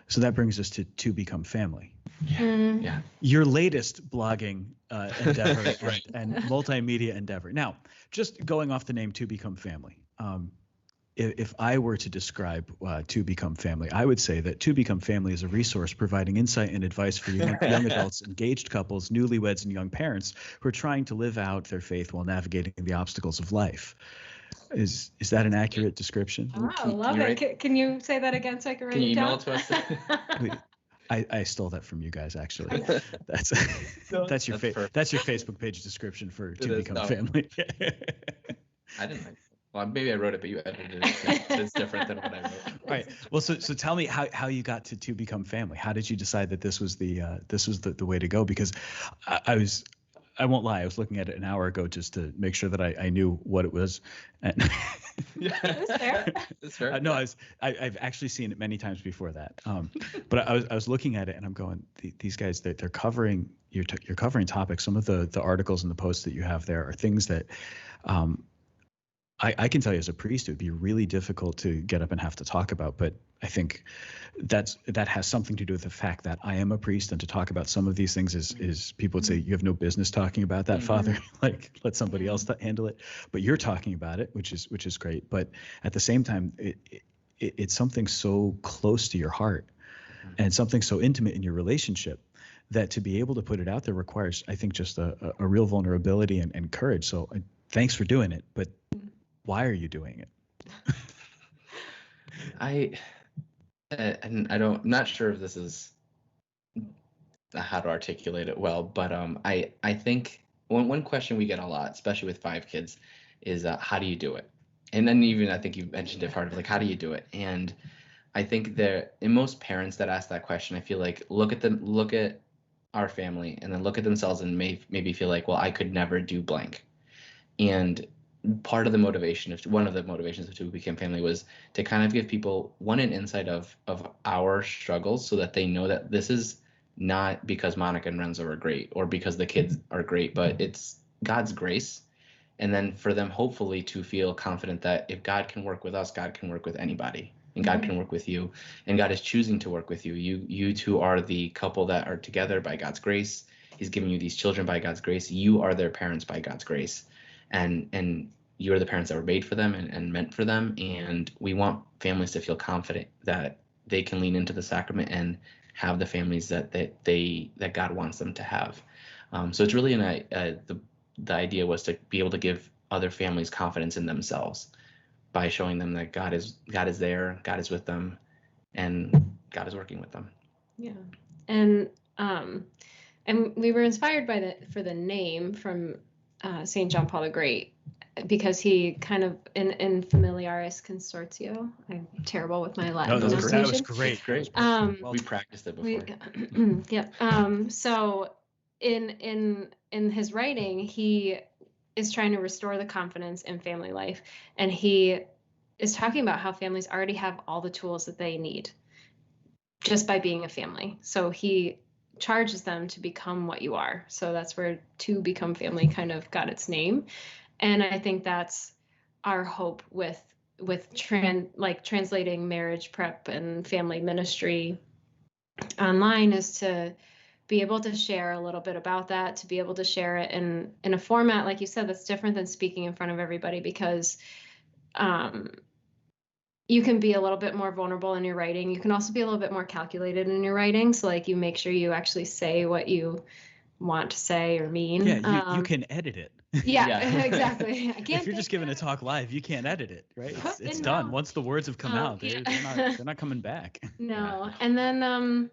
So that brings us to Become Family. Yeah. Your latest blogging endeavor and multimedia endeavor. Now, just going off the name To Become Family. If I were to describe To Become Family, I would say that To Become Family is a resource providing insight and advice for young adults, engaged couples, newlyweds, and young parents who are trying to live out their faith while navigating the obstacles of life. Is that an accurate description? Oh, I love it. Can you say that again so I can write it down? Can you email it to us? I stole that from you guys, actually. That's your Facebook page description for To Become Family. I didn't. Well, maybe I wrote it, but you edited it. It's different than what I wrote. All right. Well, so tell me how you got to Become Family. How did you decide that this was the way to go? Because I won't lie, I was looking at it an hour ago just to make sure that I knew what it was. And It's fair. No, I've actually seen it many times before that. But I was looking at it and I'm going, these guys, they're covering, you're covering topics. Some of the articles and the posts that you have there are things that I can tell you as a priest, it would be really difficult to get up and have to talk about. But I think that has something to do with the fact that I am a priest, and to talk about some of these things is people would say, you have no business talking about that, Father. Like, let somebody else handle it. But you're talking about it, which is great. But at the same time, it's something so close to your heart and something so intimate in your relationship that to be able to put it out there requires, I think, just a real vulnerability and courage. So thanks for doing it. But why are you doing it? I'm not sure if this is how to articulate it well, but I think one question we get a lot, especially with 5 kids, is how do you do it? And then even I think you mentioned it part of like, how do you do it? And I think in most parents that ask that question, I feel like look at our family and then look at themselves and maybe feel like, well, I could never do blank. And one of the motivations of To Become Family was to kind of give people an insight of our struggles, so that they know that this is not because Monica and Renzo are great or because the kids are great, but it's God's grace. And then for them, hopefully, to feel confident that if God can work with us, God can work with anybody, and God can work with you, and God is choosing to work with you. You two are the couple that are together by God's grace, He's given you these children by God's grace. You are their parents by God's grace, and you are the parents that were made for them and meant for them. And we want families to feel confident that they can lean into the sacrament and have the families that God wants them to have. So it's really the idea was to be able to give other families confidence in themselves by showing them that God is there, God is with them, and God is working with them. Yeah. And we were inspired by for the name from St. John Paul the Great, because he kind of in Familiaris Consortio. I'm terrible with my Latin pronunciation. That was great. We practiced it before. Yeah. So in his writing, he is trying to restore the confidence in family life, and he is talking about how families already have all the tools that they need just by being a family. So he charges them to become what you are. So that's where To Become Family kind of got its name. And I think that's our hope with translating marriage prep and family ministry online, is to be able to share a little bit about that, to be able to share it in a format, like you said, that's different than speaking in front of everybody, because you can be a little bit more vulnerable in your writing. You can also be a little bit more calculated in your writing. So like you make sure you actually say what you want to say or mean. Yeah, you can edit it. Yeah, exactly. I can't. If you're just giving a talk live, you can't edit it, right? It's done. Once the words have come out, they're not coming back. No, and then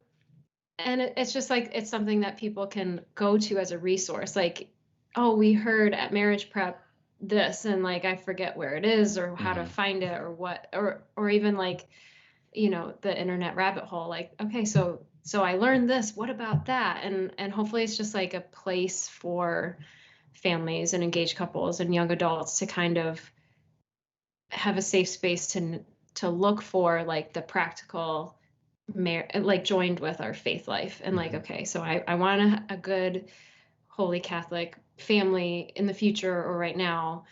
and it's just like, it's something that people can go to as a resource. Like, oh, we heard at marriage prep this, and like I forget where it is or how to find it or what, or even like, the internet rabbit hole. Like, okay, so I learned this. What about that? And hopefully it's just like a place for families and engaged couples and young adults to kind of have a safe space to look for like the practical, like joined with our faith life, and like, okay, so I want a good holy Catholic family in the future or right now,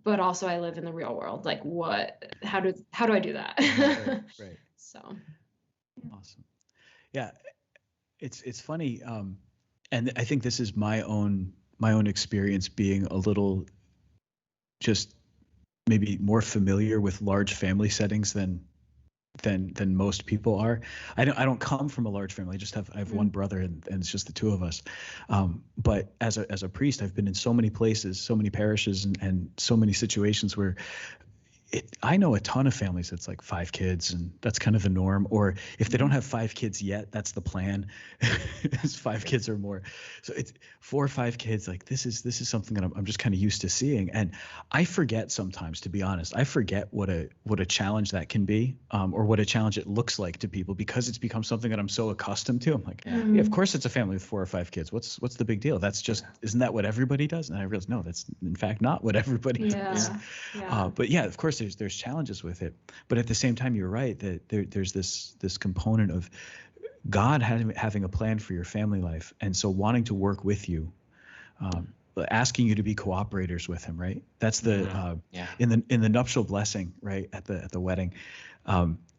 but also I live in the real world. Like, how do I do that? Right. So awesome. Yeah, it's funny, and I think this is my own experience being a little just maybe more familiar with large family settings than most people are. I don't come from a large family. I have one brother, and it's just the two of us. But as a priest, I've been in so many places, so many parishes, and so many situations where I know a ton of families that's like 5 kids, and that's kind of the norm. Or if they don't have 5 kids yet, that's the plan. It's 5 kids or more. So it's 4 or 5 kids. Like this is something that I'm just kind of used to seeing. And I forget sometimes, to be honest, I forget what a challenge that can be, or what a challenge it looks like to people, because it's become something that I'm so accustomed to. I'm like, yeah, of course it's a family with 4 or 5 kids. What's the big deal? That's just, isn't that what everybody does? And I realized, no, that's in fact not what everybody does. Yeah. But yeah, of course there's challenges with it, but at the same time, you're right that there's this component of God having a plan for your family life, and so wanting to work with you, asking you to be cooperators with Him. Right? That's the in the nuptial blessing, right, at the wedding,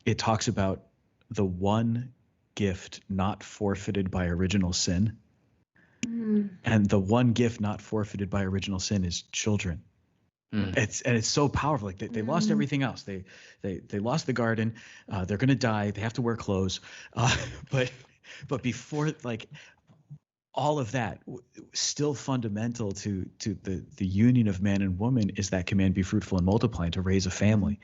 it talks about the one gift not forfeited by original sin, and the one gift not forfeited by original sin is children. It's so powerful. Like they lost everything else. They lost the garden. They're gonna die. They have to wear clothes. But before, like, all of that, still fundamental to the union of man and woman is that command: be fruitful and multiply, and to raise a family,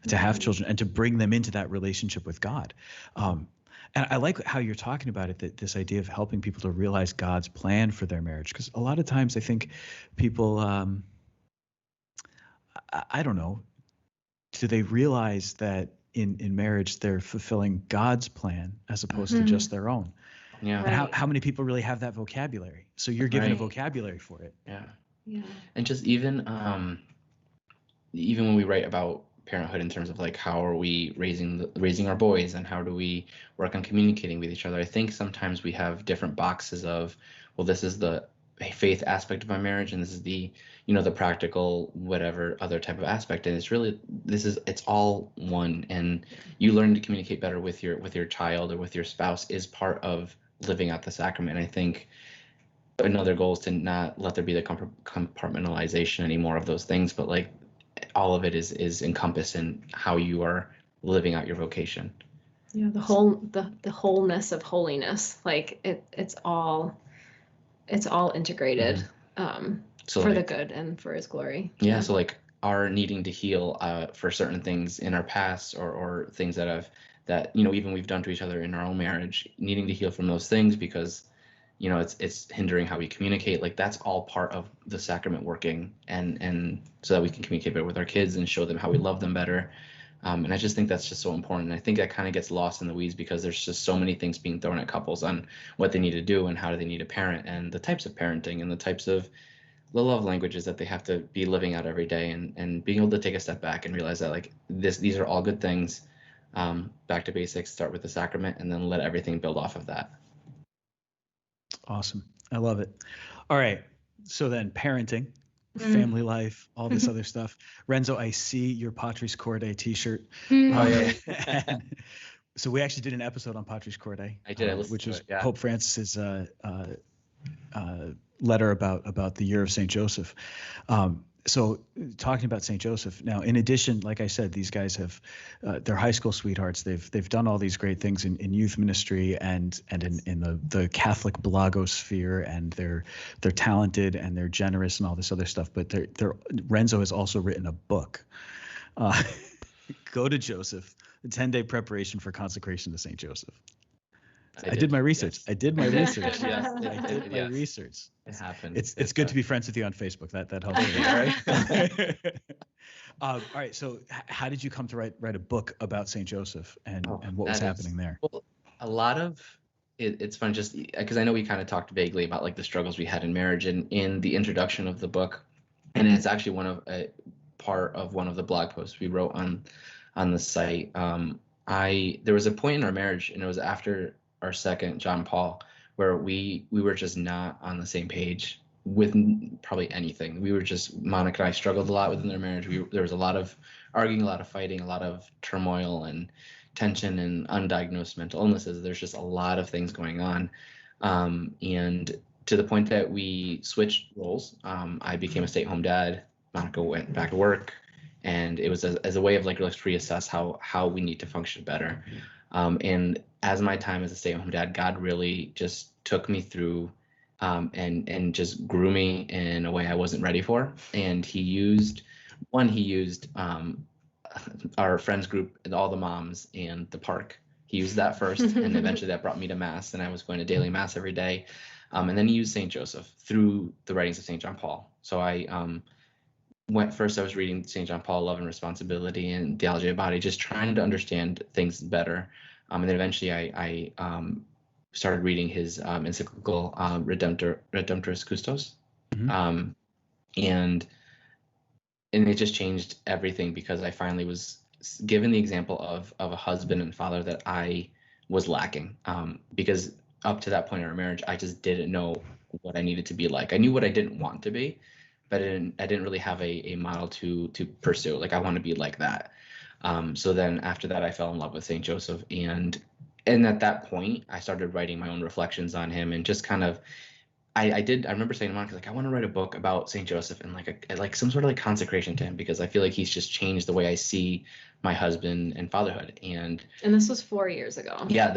to have children, and to bring them into that relationship with God. And I like how you're talking about it, that this idea of helping people to realize God's plan for their marriage, because a lot of times I think people, I don't know, do they realize that in marriage they're fulfilling God's plan as opposed to just their own? Yeah. And how many people really have that vocabulary? So you're given a vocabulary for it. Yeah. And just even when we write about parenthood in terms of like how are we raising our boys, and how do we work on communicating with each other, I think sometimes we have different boxes of, well, this is the faith aspect of my marriage, and this is the the practical whatever other type of aspect, and it's all one. And you learn to communicate better with your child or with your spouse is part of living out the sacrament. And I think another goal is to not let there be the compartmentalization anymore of those things, but like all of it is encompassed in how you are living out your vocation. Yeah, the wholeness of holiness, like it's all integrated, So for like, the good and for His glory. yeah, so like our needing to heal for certain things in our past, or things that even we've done to each other in our own marriage, needing to heal from those things because it's hindering how we communicate. Like that's all part of the sacrament working, and so that we can communicate better with our kids and show them how we love them better. And I just think that's just so important. And I think that kind of gets lost in the weeds because there's just so many things being thrown at couples on what they need to do and how do they need to parent and the types of parenting and the types of the love languages that they have to be living out every day, and being able to take a step back and realize that like these are all good things. Back to basics, start with the sacrament, and then let everything build off of that. Awesome. I love it. All right. So then parenting, family life, all this other stuff. Renzo, I see your Patris Corde t-shirt. So we actually did an episode on Patris Corde. I did, which was Pope Francis's letter about the year of St. Joseph. So talking about St. Joseph now, in addition, like I said, these guys have they're high school sweethearts. They've done all these great things in youth ministry and in the Catholic blogosphere, and they're talented and they're generous and all this other stuff. But Renzo has also written a book. Go to Joseph, the 10-day preparation for consecration to St. Joseph. I did my research. Yes. I did my research. Research. It happened. It's good to be friends with you on Facebook. That helps me, right? All right. So, how did you come to write a book about St. Joseph and what was happening there? Well, a lot of it's fun just because I know we kind of talked vaguely about like the struggles we had in marriage and in the introduction of the book, and it's actually part of one of the blog posts we wrote on the site. There was a point in our marriage, and it was after our second John Paul, where we were just not on the same page with probably anything. We were just, Monica and I struggled a lot within their marriage. There was a lot of arguing, a lot of fighting, a lot of turmoil and tension and undiagnosed mental illnesses. There's just a lot of things going on. And to the point that we switched roles. I became a stay-at-home dad. Monica went back to work. And it was as a way of like, let's reassess how we need to function better. And as my time as a stay-at-home dad, God really just took me through and just grew me in a way I wasn't ready for. And he used our friends group and all the moms and the park. He used that first, and eventually that brought me to Mass, and I was going to daily Mass every day. And then he used St. Joseph through the writings of St. John Paul. So I I was reading St. John Paul, Love and Responsibility and Theology of the Body, just trying to understand things better. And then eventually I started reading his encyclical Redemptoris Custos. Mm-hmm. And it just changed everything because I finally was given the example of a husband and father that I was lacking. Because up to that point in our marriage, I just didn't know what I needed to be like. I knew what I didn't want to be, but I didn't really have a model to pursue. Like, I want to be like that. So then after that, I fell in love with St. Joseph. And at that point, I started writing my own reflections on him and just kind of, I remember saying to Monica, like, I want to write a book about St. Joseph and like some sort of like consecration to him, because I feel like he's just changed the way I see my husband and fatherhood. And this was 4 years ago. Yeah,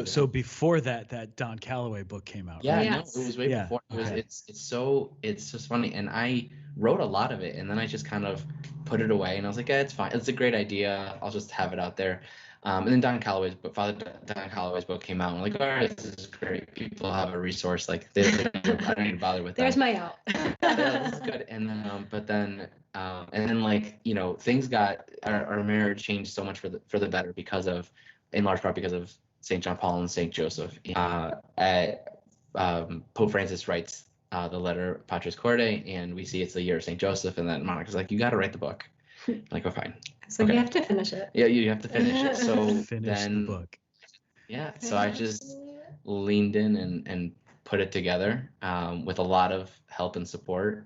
So before that Don Calloway book came out. Yeah, right? No, it was way before. It's just funny, and I wrote a lot of it, and then I just kind of put it away, and I was like, yeah, it's fine. It's a great idea. I'll just have it out there. And then Father Don Calloway's book came out. And I'm like, all right, this is great. People have a resource. Like, I don't need to bother with that. There's my out. This is good. And then, like, things our marriage changed so much for the better in large part because of St. John Paul and St. Joseph. Pope Francis writes the letter Patris Corde, and we see it's the year of St. Joseph, and then Monica's like, you got to write the book. I'm like, oh, fine. So okay. You have to finish it. Yeah, you have to finish it. So finish the book. Yeah, so I just leaned in and put it together with a lot of help and support.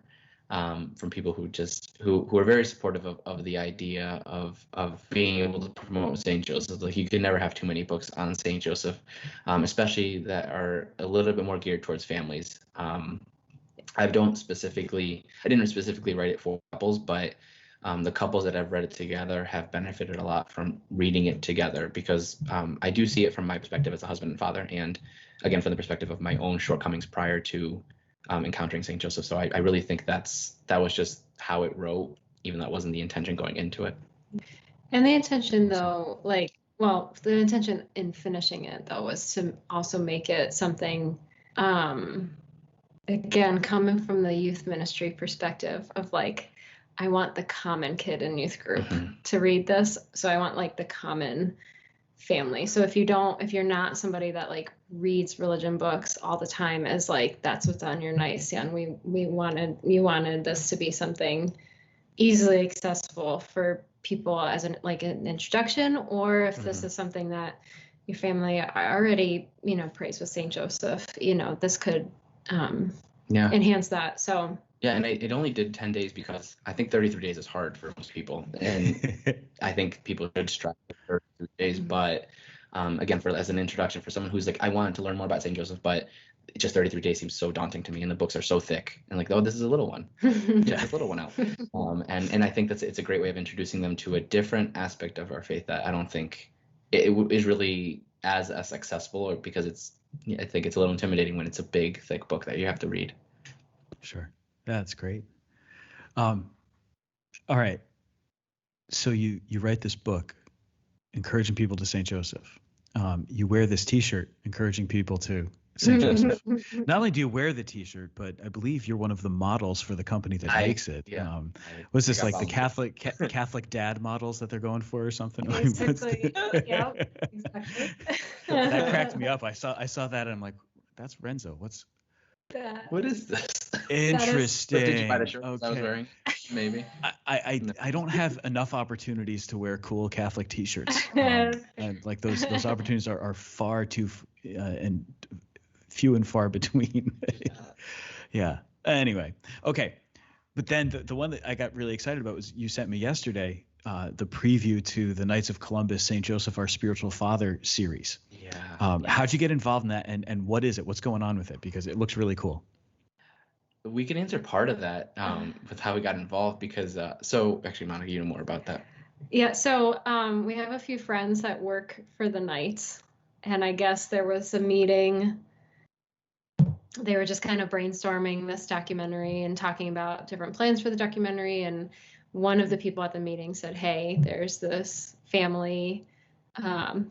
from people who are very supportive of the idea of being able to promote St. Joseph. Like, you can never have too many books on St. Joseph, especially that are a little bit more geared towards families. I didn't specifically write it for couples, but the couples that have read it together have benefited a lot from reading it together, because I do see it from my perspective as a husband and father, and again, from the perspective of my own shortcomings prior to encountering St. Joseph. So I really think that was just how it wrote, even though it wasn't the intention going into it. And the intention, though, the intention in finishing it, though, was to also make it something, again, coming from the youth ministry perspective of like, I want the common kid in youth group to read this. So I want like the common family. So if you're not somebody that like reads religion books all the time as like, that's what's on your nightstand, you wanted this to be something easily accessible for people as an introduction, or if this is something that your family already, prays with St. Joseph, this could enhance that. So yeah, and it only did 10 days because I think 33 days is hard for most people, and I think people should strive for 33 days. But again, as an introduction for someone who's like, I wanted to learn more about St. Joseph, but just 33 days seems so daunting to me, and the books are so thick, and like, oh, this is a little one, just a little one out. And I think it's a great way of introducing them to a different aspect of our faith that I don't think it is really as accessible, or because I think it's a little intimidating when it's a big, thick book that you have to read. Sure. That's great. All right. So you write this book, encouraging people to St. Joseph. You wear this T-shirt, encouraging people to St. Joseph. Not only do you wear the T-shirt, but I believe you're one of the models for the company that makes it. Yeah. Was this like the Catholic dad models that they're going for or something? Basically, yeah, exactly. That cracked me up. I saw that and I'm like, that's Renzo. What is this? Interesting. Did you buy the shirt I was wearing? Maybe. I don't have enough opportunities to wear cool Catholic T-shirts. And like those opportunities are far too and few and far between. Yeah. Anyway, okay. But then the one that I got really excited about was you sent me yesterday, the preview to the Knights of Columbus, St. Joseph, Our Spiritual Father series. Yeah. How'd you get involved in that, and what is it? What's going on with it? Because it looks really cool. We can answer part of that with how we got involved, because so actually, Monica, you know more about that. Yeah, so we have a few friends that work for the Knights, and I guess there was a meeting. They were just kind of brainstorming this documentary and talking about different plans for the documentary, and one of the people at the meeting said, hey, there's this family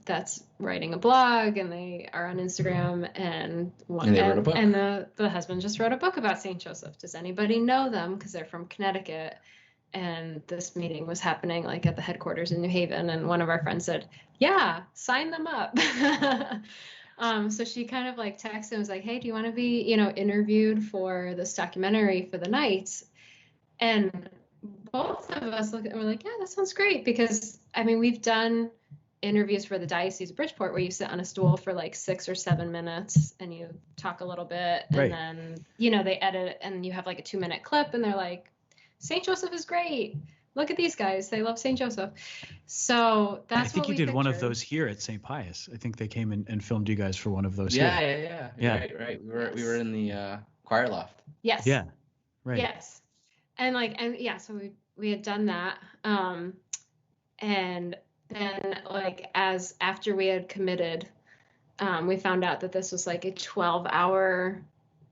that's writing a blog, and they are on Instagram, and they wrote a book. And the husband just wrote a book about St. Joseph. Does anybody know them? Because they're from Connecticut, and this meeting was happening like at the headquarters in New Haven, and one of our friends said, yeah, sign them up. So she kind of like texted and was like, hey, do you want to be, interviewed for this documentary for the Knights? And both of us looked and we're like, yeah, that sounds great. Because I mean, we've done interviews for the Diocese of Bridgeport where you sit on a stool for like 6 or 7 minutes and you talk a little bit, and then, they edit and you have like a 2-minute clip and they're like, St. Joseph is great. Look at these guys. They love St. Joseph. So that's what I think you did one of those here at St. Pius. I think they came and filmed you guys for one of those. Yeah. Right. We were in the choir loft. Yes. Yeah. Right. Yes. And so we had done that. And then after we had committed, we found out that this was like a 12-hour.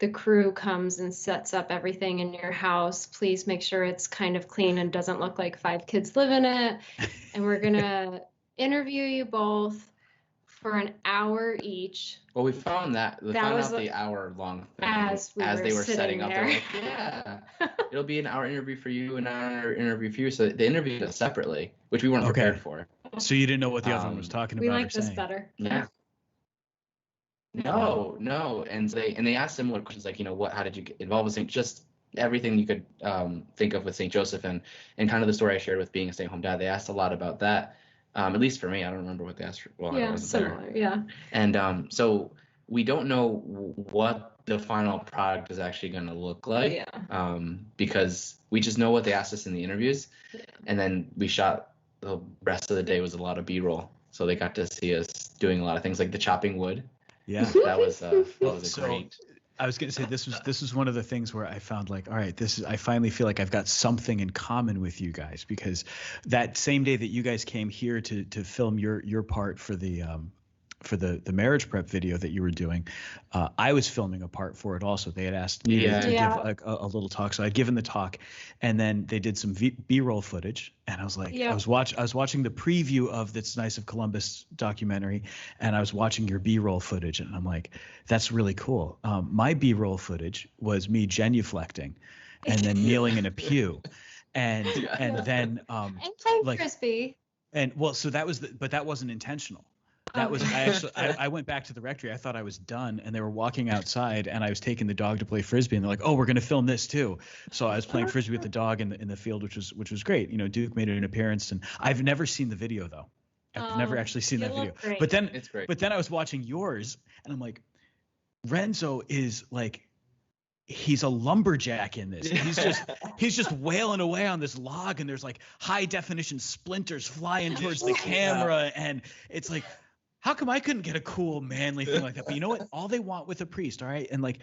The crew comes and sets up everything in your house. Please make sure it's kind of clean and doesn't look like 5 kids live in it. And we're going to interview you both for an hour each. Well, we found that. We found out the hour-long thing as they were setting up. There. They're like, yeah, it'll be an hour interview for you, an hour interview for you. So they interviewed us separately, which we weren't prepared for. So you didn't know what the other one was talking about. We like this better. Yeah. No, and they asked similar questions like, how did you get involved with just everything you could think of with St. Joseph, and kind of the story I shared with being a stay-at-home dad. They asked a lot about that, at least for me. I don't remember what they asked. Well, I wasn't similar, there. Yeah. And so we don't know what the final product is actually going to look like. Yeah. Because we just know what they asked us in the interviews, and then we shot the rest of the day was a lot of B-roll, so they got to see us doing a lot of things like the chopping wood. Yeah, that was a great. I was going to say this was one of the things where I found like, all right, I finally feel like I've got something in common with you guys, because that same day that you guys came here to film your part for the marriage prep video that you were doing, I was filming a part for it also. They had asked me to give a little talk, so I'd given the talk, and then they did some B-roll footage, and I was like, I was watching the preview of That's Nice of Columbus documentary, and I was watching your B-roll footage, and I'm like, that's really cool. My B-roll footage was me genuflecting, and then kneeling in a pew, and then and playing frisbee. And well, so that was but that wasn't intentional. That was I went back to the rectory. I thought I was done, and they were walking outside, and I was taking the dog to play frisbee, and they're like, "Oh, we're going to film this too." So I was playing frisbee with the dog in the field, which was great. You know, Duke made an appearance, and I've never seen the video though. I've never actually seen that video. Great. But then it's great. But then I was watching yours, and I'm like, Renzo is like, he's a lumberjack in this. He's just wailing away on this log, and there's like high definition splinters flying towards the camera, and it's like, how come I couldn't get a cool manly thing like that? But you know what? All they want with a priest, all right? And like,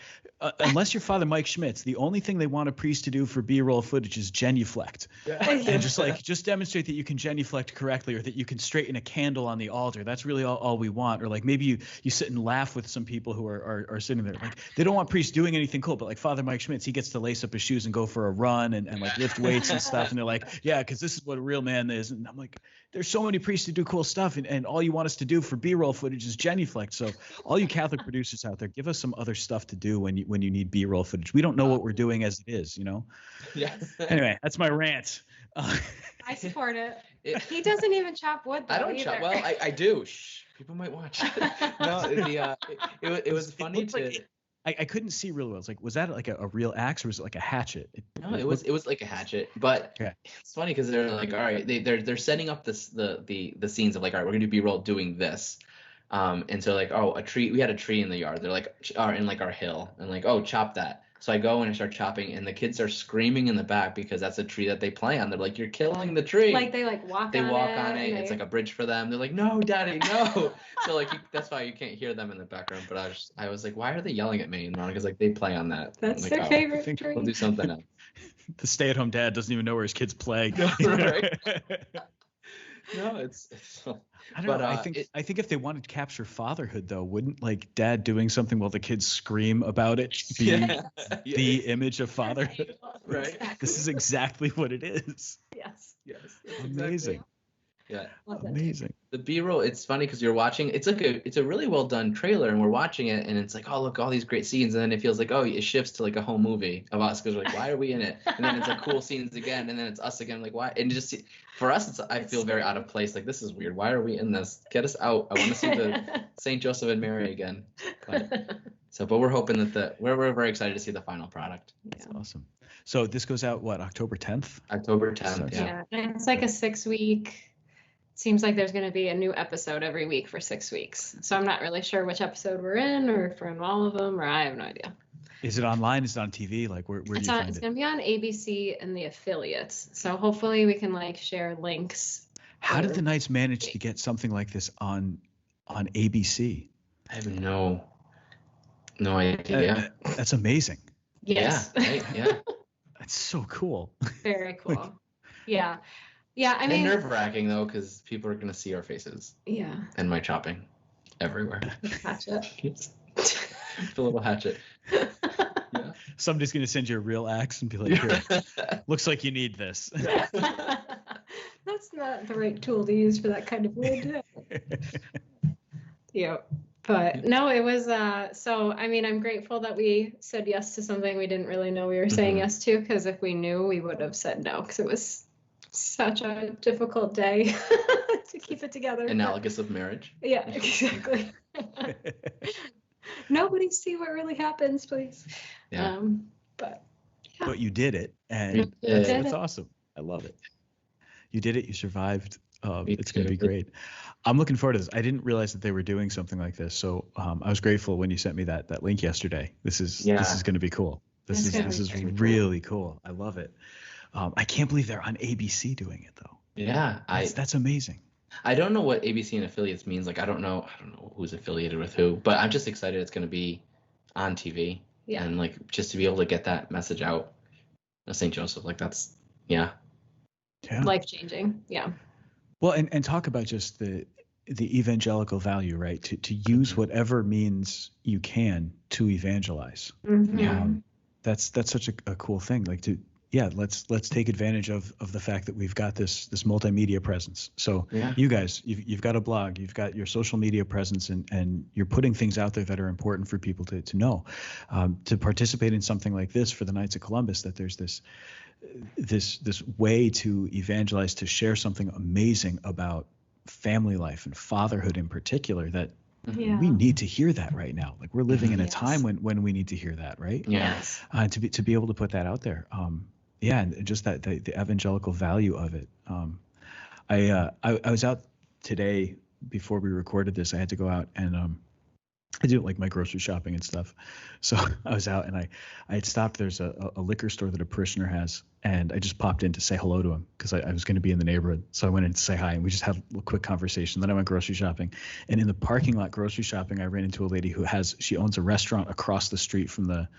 unless you're Father Mike Schmitz, the only thing they want a priest to do for B-roll footage is genuflect. And just demonstrate that you can genuflect correctly, or that you can straighten a candle on the altar. That's really all we want. Or like maybe you sit and laugh with some people who are sitting there. Like, they don't want priests doing anything cool, but like Father Mike Schmitz, he gets to lace up his shoes and go for a run and like lift weights and stuff. And they're like, yeah, because this is what a real man is. And I'm like, there's so many priests who do cool stuff, and all you want us to do for B-roll footage is genuflect. So all you Catholic producers out there, give us some other stuff to do when you need B-roll footage. We don't know what we're doing as it is, you know? Yeah. Anyway, that's my rant. I support it. He doesn't even chop wood, though, I don't chop. Well, I do. Shh. People might watch. No, it was funny to. I couldn't see really well. It's like, was that like a real axe, or was it like a hatchet? No, it was like a hatchet. But it's funny because they're like, all right, they're setting up the scenes of like, all right, we're gonna do B-roll doing this. And so like, oh, a tree. We had a tree in the yard. They're like, in like our hill, and like, oh, chop that. So I go and I start chopping, and the kids are screaming in the back because that's a tree that they play on. They're like, "You're killing the tree!" Like they like walk. They walk on it. It's like a bridge for them. They're like, "No, Daddy, no!" So like that's why you can't hear them in the background. But I was like, "Why are they yelling at me?" And Monica's like, "They play on that." That's like, their favorite tree. We'll do something else. The stay-at-home dad doesn't even know where his kids play. Right? No, it's I don't know. I think if they wanted to capture fatherhood, though, wouldn't like dad doing something while the kids scream about it be the image of fatherhood? Right. Exactly. This is exactly what it is. Yes. Amazing. Exactly. Yeah. Amazing. The B-roll, it's funny because you're watching. It's a really well done trailer, and we're watching it, and it's like, oh, look, all these great scenes, and then it feels like, oh, it shifts to like a home movie of us because we're like, why are we in it? And then it's like cool scenes again, and then it's us again, like why? And just for us, I feel very out of place. Like, this is weird. Why are we in this? Get us out. I want to see the Saint Joseph and Mary again. But we're hoping that we're very excited to see the final product. That's awesome. So this goes out October 10th? October 10th. Yeah. And it's like a 6-week. Seems like there's going to be a new episode every week for 6 weeks. So I'm not really sure which episode we're in, or if we're in all of them, or I have no idea. Is it online? Is it on TV? Like where do you find it? It's going to be on ABC and the affiliates. So hopefully we can like share links. How did the Knights manage to get something like this on ABC? I have no idea. That's amazing. Yes. Yeah. Right, yeah. That's so cool. Very cool. Yeah. Yeah, I mean, nerve-wracking though, because people are gonna see our faces. Yeah. And my chopping everywhere. Hatchet. The little hatchet. Yeah. Somebody's gonna send you a real axe and be like, "Here, looks like you need this." That's not the right tool to use for that kind of wood. Yeah. But no, it was so I mean, I'm grateful that we said yes to something we didn't really know we were saying yes to, because if we knew, we would have said no, because it was such a difficult day to keep it together. Analogous of marriage. Yeah, exactly. Nobody see what really happens, please. Yeah. But you did it, and that's awesome. I love it. You did it. You survived It's going to be great. I'm looking forward to this. I didn't realize that they were doing something like this, so I was grateful when you sent me that link yesterday. This is going to be cool. This is really cool. I love it. I can't believe they're on ABC doing it though. Yeah, that's amazing. I don't know what ABC and affiliates means. Like I don't know who's affiliated with who, but I'm just excited it's going to be on TV. Yeah. And like just to be able to get that message out of St. Joseph, like that's life changing. Yeah. Well, and talk about just the evangelical value, right? To use whatever means you can to evangelize. Mm-hmm. That's such a cool thing. Like let's take advantage of the fact that we've got this multimedia presence. So you guys, you've got a blog, you've got your social media presence, and you're putting things out there that are important for people to know. To participate in something like this for the Knights of Columbus, that there's this way to evangelize, to share something amazing about family life and fatherhood in particular, that we need to hear that right now. Like we're living in a time when we need to hear that, right? Yes. To be able to put that out there. And just that the evangelical value of it. I was out today before we recorded this. I had to go out and I do like my grocery shopping and stuff. So I was out and I had stopped. There's a liquor store that a parishioner has, and I just popped in to say hello to him because I was going to be in the neighborhood. So I went in to say hi, and we just had a quick conversation. Then I went grocery shopping, and in the parking lot grocery shopping, I ran into a lady she owns a restaurant across the street from the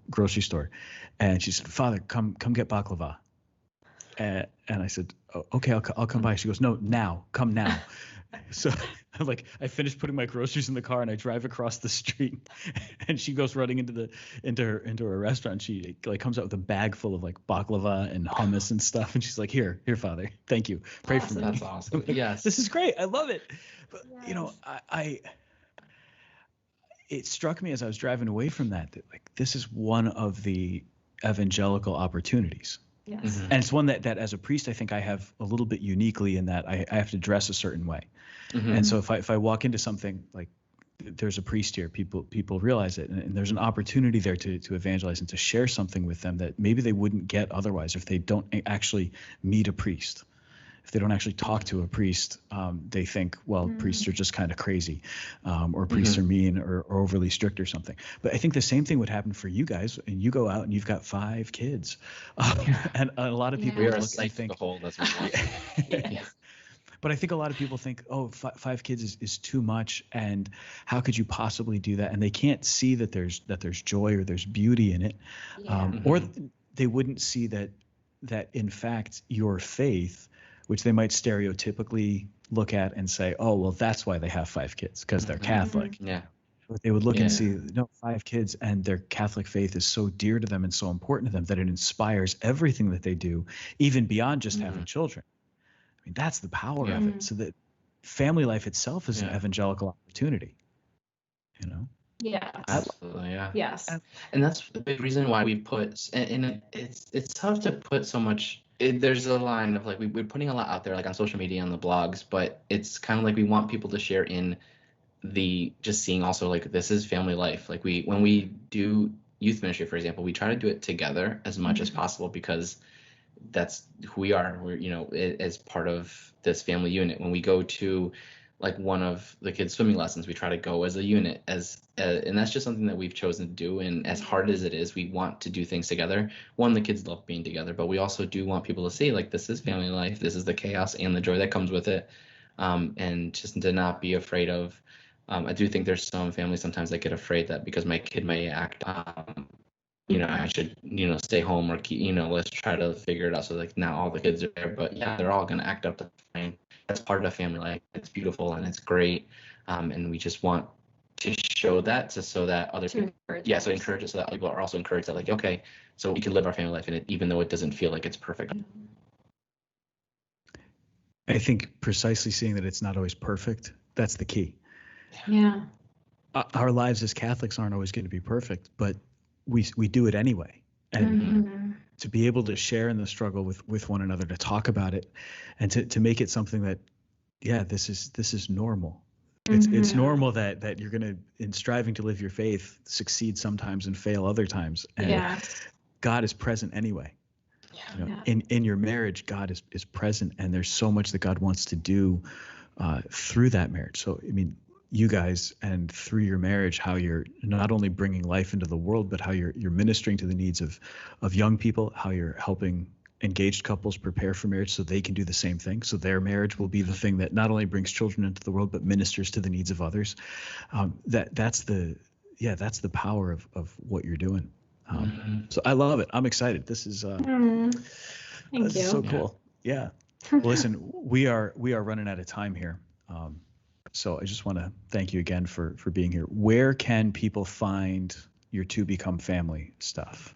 grocery store, and she said, "Father, come get baklava." And I said, "Oh, okay, I'll come by." She goes, "No, now, come now." So I'm like, I finished putting my groceries in the car and I drive across the street, and she goes running into her restaurant. She like comes out with a bag full of like baklava and hummus and stuff, and she's like, "Here, Father, thank you. Pray for me." That's awesome. Yes, this is great. I love it. But it struck me as I was driving away from that like this is one of the evangelical opportunities. Yes. Mm-hmm. And it's one that as a priest, I think I have a little bit uniquely in that I have to dress a certain way. Mm-hmm. And so if I walk into something like there's a priest here, people realize it, and there's an opportunity there to evangelize and to share something with them that maybe they wouldn't get otherwise if they don't actually meet a priest. If they don't actually talk to a priest, they think, well, priests are just kind of crazy, or priests are mean or overly strict or something. But I think the same thing would happen for you guys, and you go out and you've got 5 kids, and a lot of people we are look and think, But I think a lot of people think, oh, 5 kids is too much, and how could you possibly do that? And they can't see that there's joy or there's beauty in it, or they wouldn't see that in fact your faith, which they might stereotypically look at and say, oh, well, that's why they have 5 kids, because they're Catholic. Yeah. But they would look and see, no, 5 kids, and their Catholic faith is so dear to them and so important to them that it inspires everything that they do, even beyond just having children. I mean, that's the power of it. So that family life itself is an evangelical opportunity, you know? Yeah. Absolutely. Yeah. Yes. And that's the big reason why we put, and it's tough to put so much. There's a line of like we're putting a lot out there like on social media, on the blogs, but it's kind of like we want people to share in the just seeing also like this is family life. Like when we do youth ministry, for example, we try to do it together as much as possible because that's who we are. We're as part of this family unit. When we go to like one of the kids' swimming lessons, we try to go as a unit, and that's just something that we've chosen to do. And as hard as it is, we want to do things together. One, the kids love being together, but we also do want people to see like this is family life. This is the chaos and the joy that comes with it, and just to not be afraid of. I do think there's some families sometimes that get afraid that because my kid may act, I should, stay home or keep, let's try to figure it out. So like now all the kids are there, but yeah, they're all going to act up to fine. That's part of family life. It's beautiful and it's great. And we just want to show that so that other people, so encourage it so that people are also encouraged that like, okay, so we can live our family life in it, even though it doesn't feel like it's perfect. I think precisely seeing that it's not always perfect, that's the key. Yeah. Our lives as Catholics aren't always going to be perfect, but we do it anyway. And to be able to share in the struggle with one another, to talk about it, and to make it something that, this is normal. It's normal that you're going to, in striving to live your faith, succeed sometimes and fail other times. And God is present anyway. In your marriage, God is present, and there's so much that God wants to do through that marriage. So, I mean, you guys, and through your marriage, how you're not only bringing life into the world, but how you're ministering to the needs of young people, how you're helping engaged couples prepare for marriage so they can do the same thing. So their marriage will be the thing that not only brings children into the world, but ministers to the needs of others. That's the power of what you're doing. So I love it. I'm excited. This is Thank you. So cool. Yeah. Well, listen, we are running out of time here. So I just want to thank you again for being here. Where can people find your To Become Family stuff?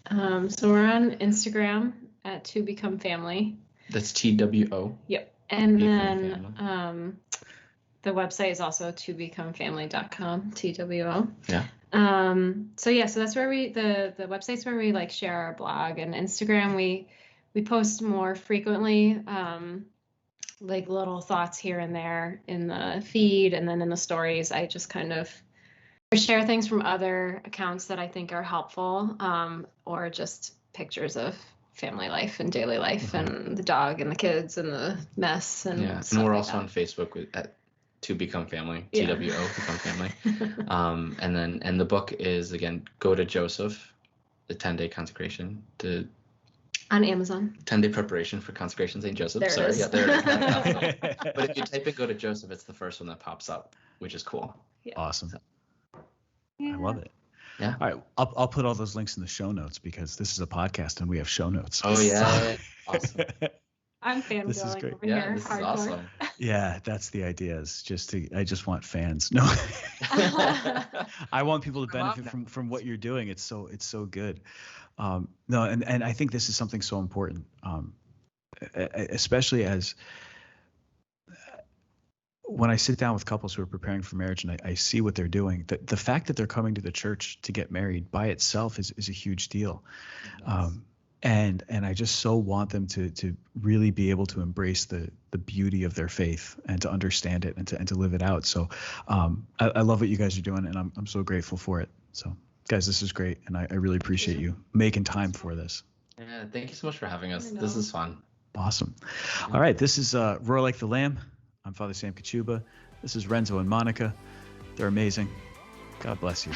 So we're on Instagram at To Become Family. That's TWO. Yep. And then the website is also tobecomefamily.com, TWO. Yeah. So that's where the website's where we like share our blog, and Instagram we post more frequently, like little thoughts here and there in the feed, and then in the stories I just kind of share things from other accounts that I think are helpful, or just pictures of family life and daily life, and the dog and the kids and the mess and and we're also on Facebook at To Become Family, TWO Become Family. And the book is, again, Go to Joseph, the 10-day consecration to on Amazon. 10-day preparation for consecration St. Joseph. There it is. Yeah, there it is. But if you type in Go to Joseph, it's the first one that pops up, which is cool. Yeah. Awesome. So. I love it. Yeah. All right. I'll put all those links in the show notes, because this is a podcast and we have show notes. Oh yeah. Awesome. I'm fangirling over here. This hardcore. is awesome. Yeah, that's the idea. I just want fans. No. I want people to benefit from what you're doing. It's so good. No, and I think this is something so important, especially as when I sit down with couples who are preparing for marriage and I see what they're doing. The fact that they're coming to the church to get married by itself is a huge deal. And I just so want them to really be able to embrace the beauty of their faith and to understand it and to live it out. So I love what you guys are doing, and I'm so grateful for it. So guys, this is great, and I really appreciate you making time for this. Yeah, thank you so much for having us. This is fun. Awesome. All right, this is Roar Like the Lamb. I'm Father Sam Kachuba. This is Renzo and Monica. They're amazing. God bless you.